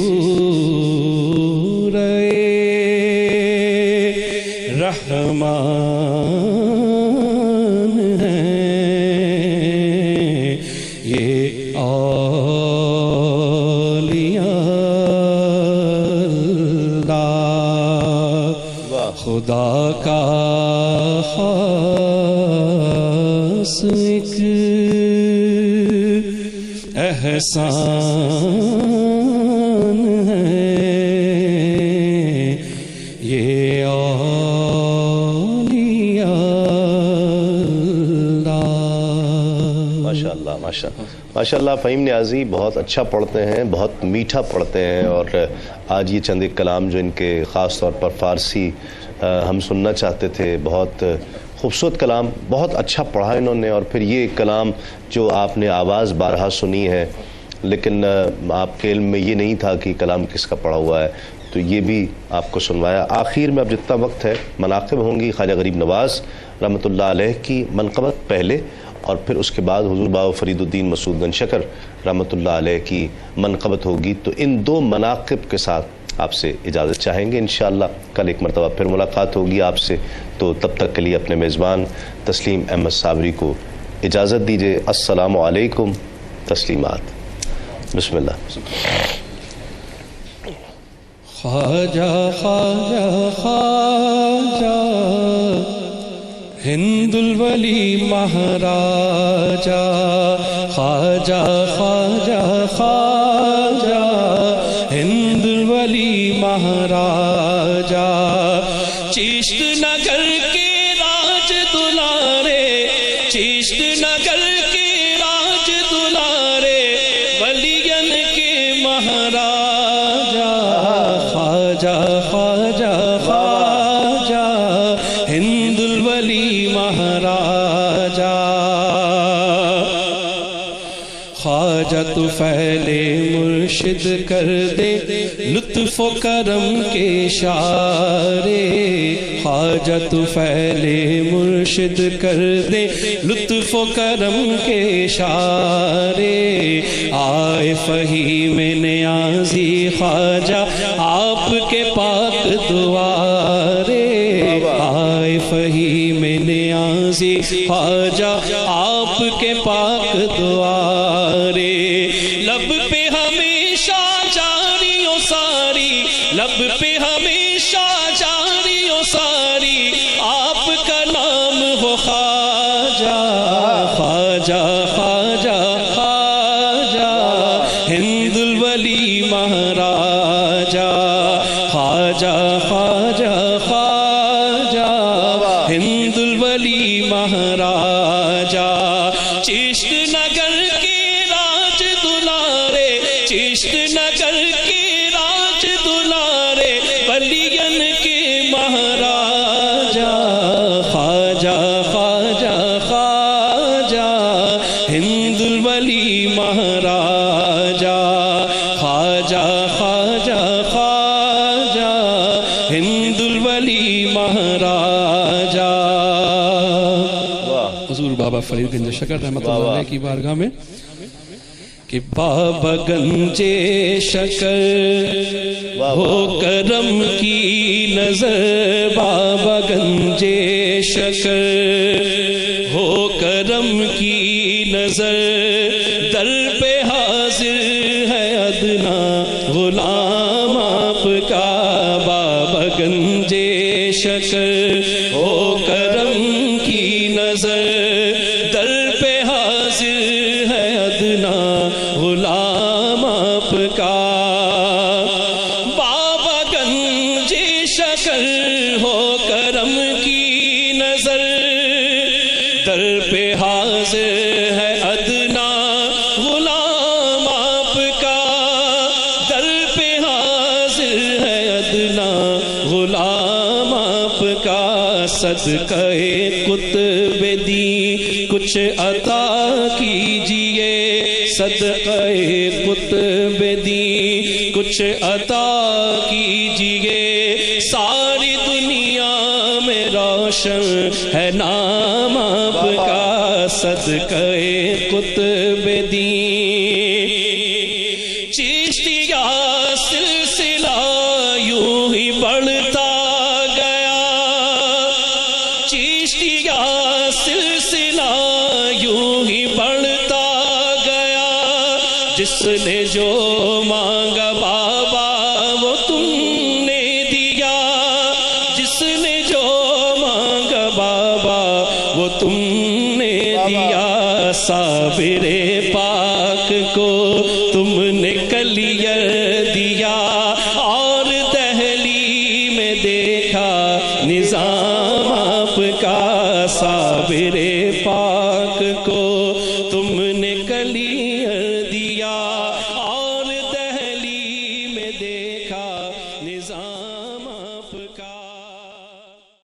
P: رحمان ہے، یہ خدا کا خاص ایک احسان ہے، یہ اولیاء اللہ۔
B: ماشاءاللہ ماشاءاللہ۔ فہیم نیازی بہت اچھا پڑھتے ہیں، بہت میٹھا پڑھتے ہیں، اور آج یہ چند ایک کلام جو ان کے خاص طور پر فارسی ہم سننا چاہتے تھے، بہت خوبصورت کلام، بہت اچھا پڑھا انہوں نے، اور پھر یہ کلام جو آپ نے آواز بارہا سنی ہے، لیکن آپ کے علم میں یہ نہیں تھا کہ کلام کس کا پڑھا ہوا ہے، تو یہ بھی آپ کو سنوایا۔ آخر میں اب جتنا وقت ہے مناقب ہوں گی، خواجہ غریب نواز رحمۃ اللہ علیہ کی منقبت پہلے، اور پھر اس کے بعد حضور بابا فرید الدین مسعود گنج شکر رحمۃ اللہ علیہ کی منقبت ہوگی۔ تو ان دو مناقب کے ساتھ آپ سے اجازت چاہیں گے، انشاءاللہ کل ایک مرتبہ پھر ملاقات ہوگی آپ سے، تو تب تک کے لیے اپنے میزبان تسلیم احمد صابری کو اجازت دیجیے۔ السلام علیکم، تسلیمات، بسم اللہ۔
O: خواجہ خواجہ خواجہ ہند الولی مہاراجا، خواجہ خواجہ خواجہ ہند الولی مہاراجا چشت نگر کے راج دلارے چشت نگر کے راج دلارے ولین کے مہاراجا خواجہ خواجہ خواجہ ہند الولی مہاراجا خواجہ تو پہلے مرشد کر دے لطف و کرم کے اشارے خواجہ تو پہلے مرشد کر دے لطف و کرم کے اشارے آئے فہیم نیازی خواجہ آپ کے پاک دوارے آئے فہیم نیازی خواجہ آپ کے پاک دوارے لب پہ ہمیشہ جاری و ساری لب پہ ہمیشہ جاری و ساری آپ کا نام ہو خواجہ خواجہ خواجہ خواجہ ہند الولی مہاراجا خواجہ خواجہ خواجہ ہند الولی مہاراجا چشت نگر کے راج دلارے چشت نگر کے راج دلارے ولین کے مہاراجا خواجہ خواجہ خواجہ ہند الولی مہاراجا خواجہ خواجہ خواجہ ہند الولی مہاراجا
P: حضور بابا فرید گنج شکر رحمۃ اللہ علیہ کی بارگاہ میں
O: کہ بابا گنجے شکر ہو کرم کی نظر بابا گنجے شکر ہو کرم کی نظر در پہ حاضر ہے ادنا غلام آپ کا بابا گنجے شکر ہو کرم کی نظر در پہ حاضر ہے ادنا غلام آپ کا بابا گنجے شکر ہو کرم کی نظر در پہ حاضر ہے ادنا غلام آپ کا در پہ حاضر ہے ادنا غلام آپ کا صدقہ قطب دی کچھ عطا کیجئے صدقہ قطب دی کچھ عطا کیجئے ساری دنیا میں روشن ہے نام آپ کا صدقہ قطب دی چشتیہ سلسلہ یوں ہی بڑھتا گیا چشتیہ سلسلہ یوں ہی بڑھتا گیا جس نے جو مانگا بابا وہ تم نے دیا جس نے جو مانگا بابا وہ تم نے دیا صابر پاک کو تم نے کلیئر دیا اور دہلی میں دیکھا نظام آپ کا صابر پاک کو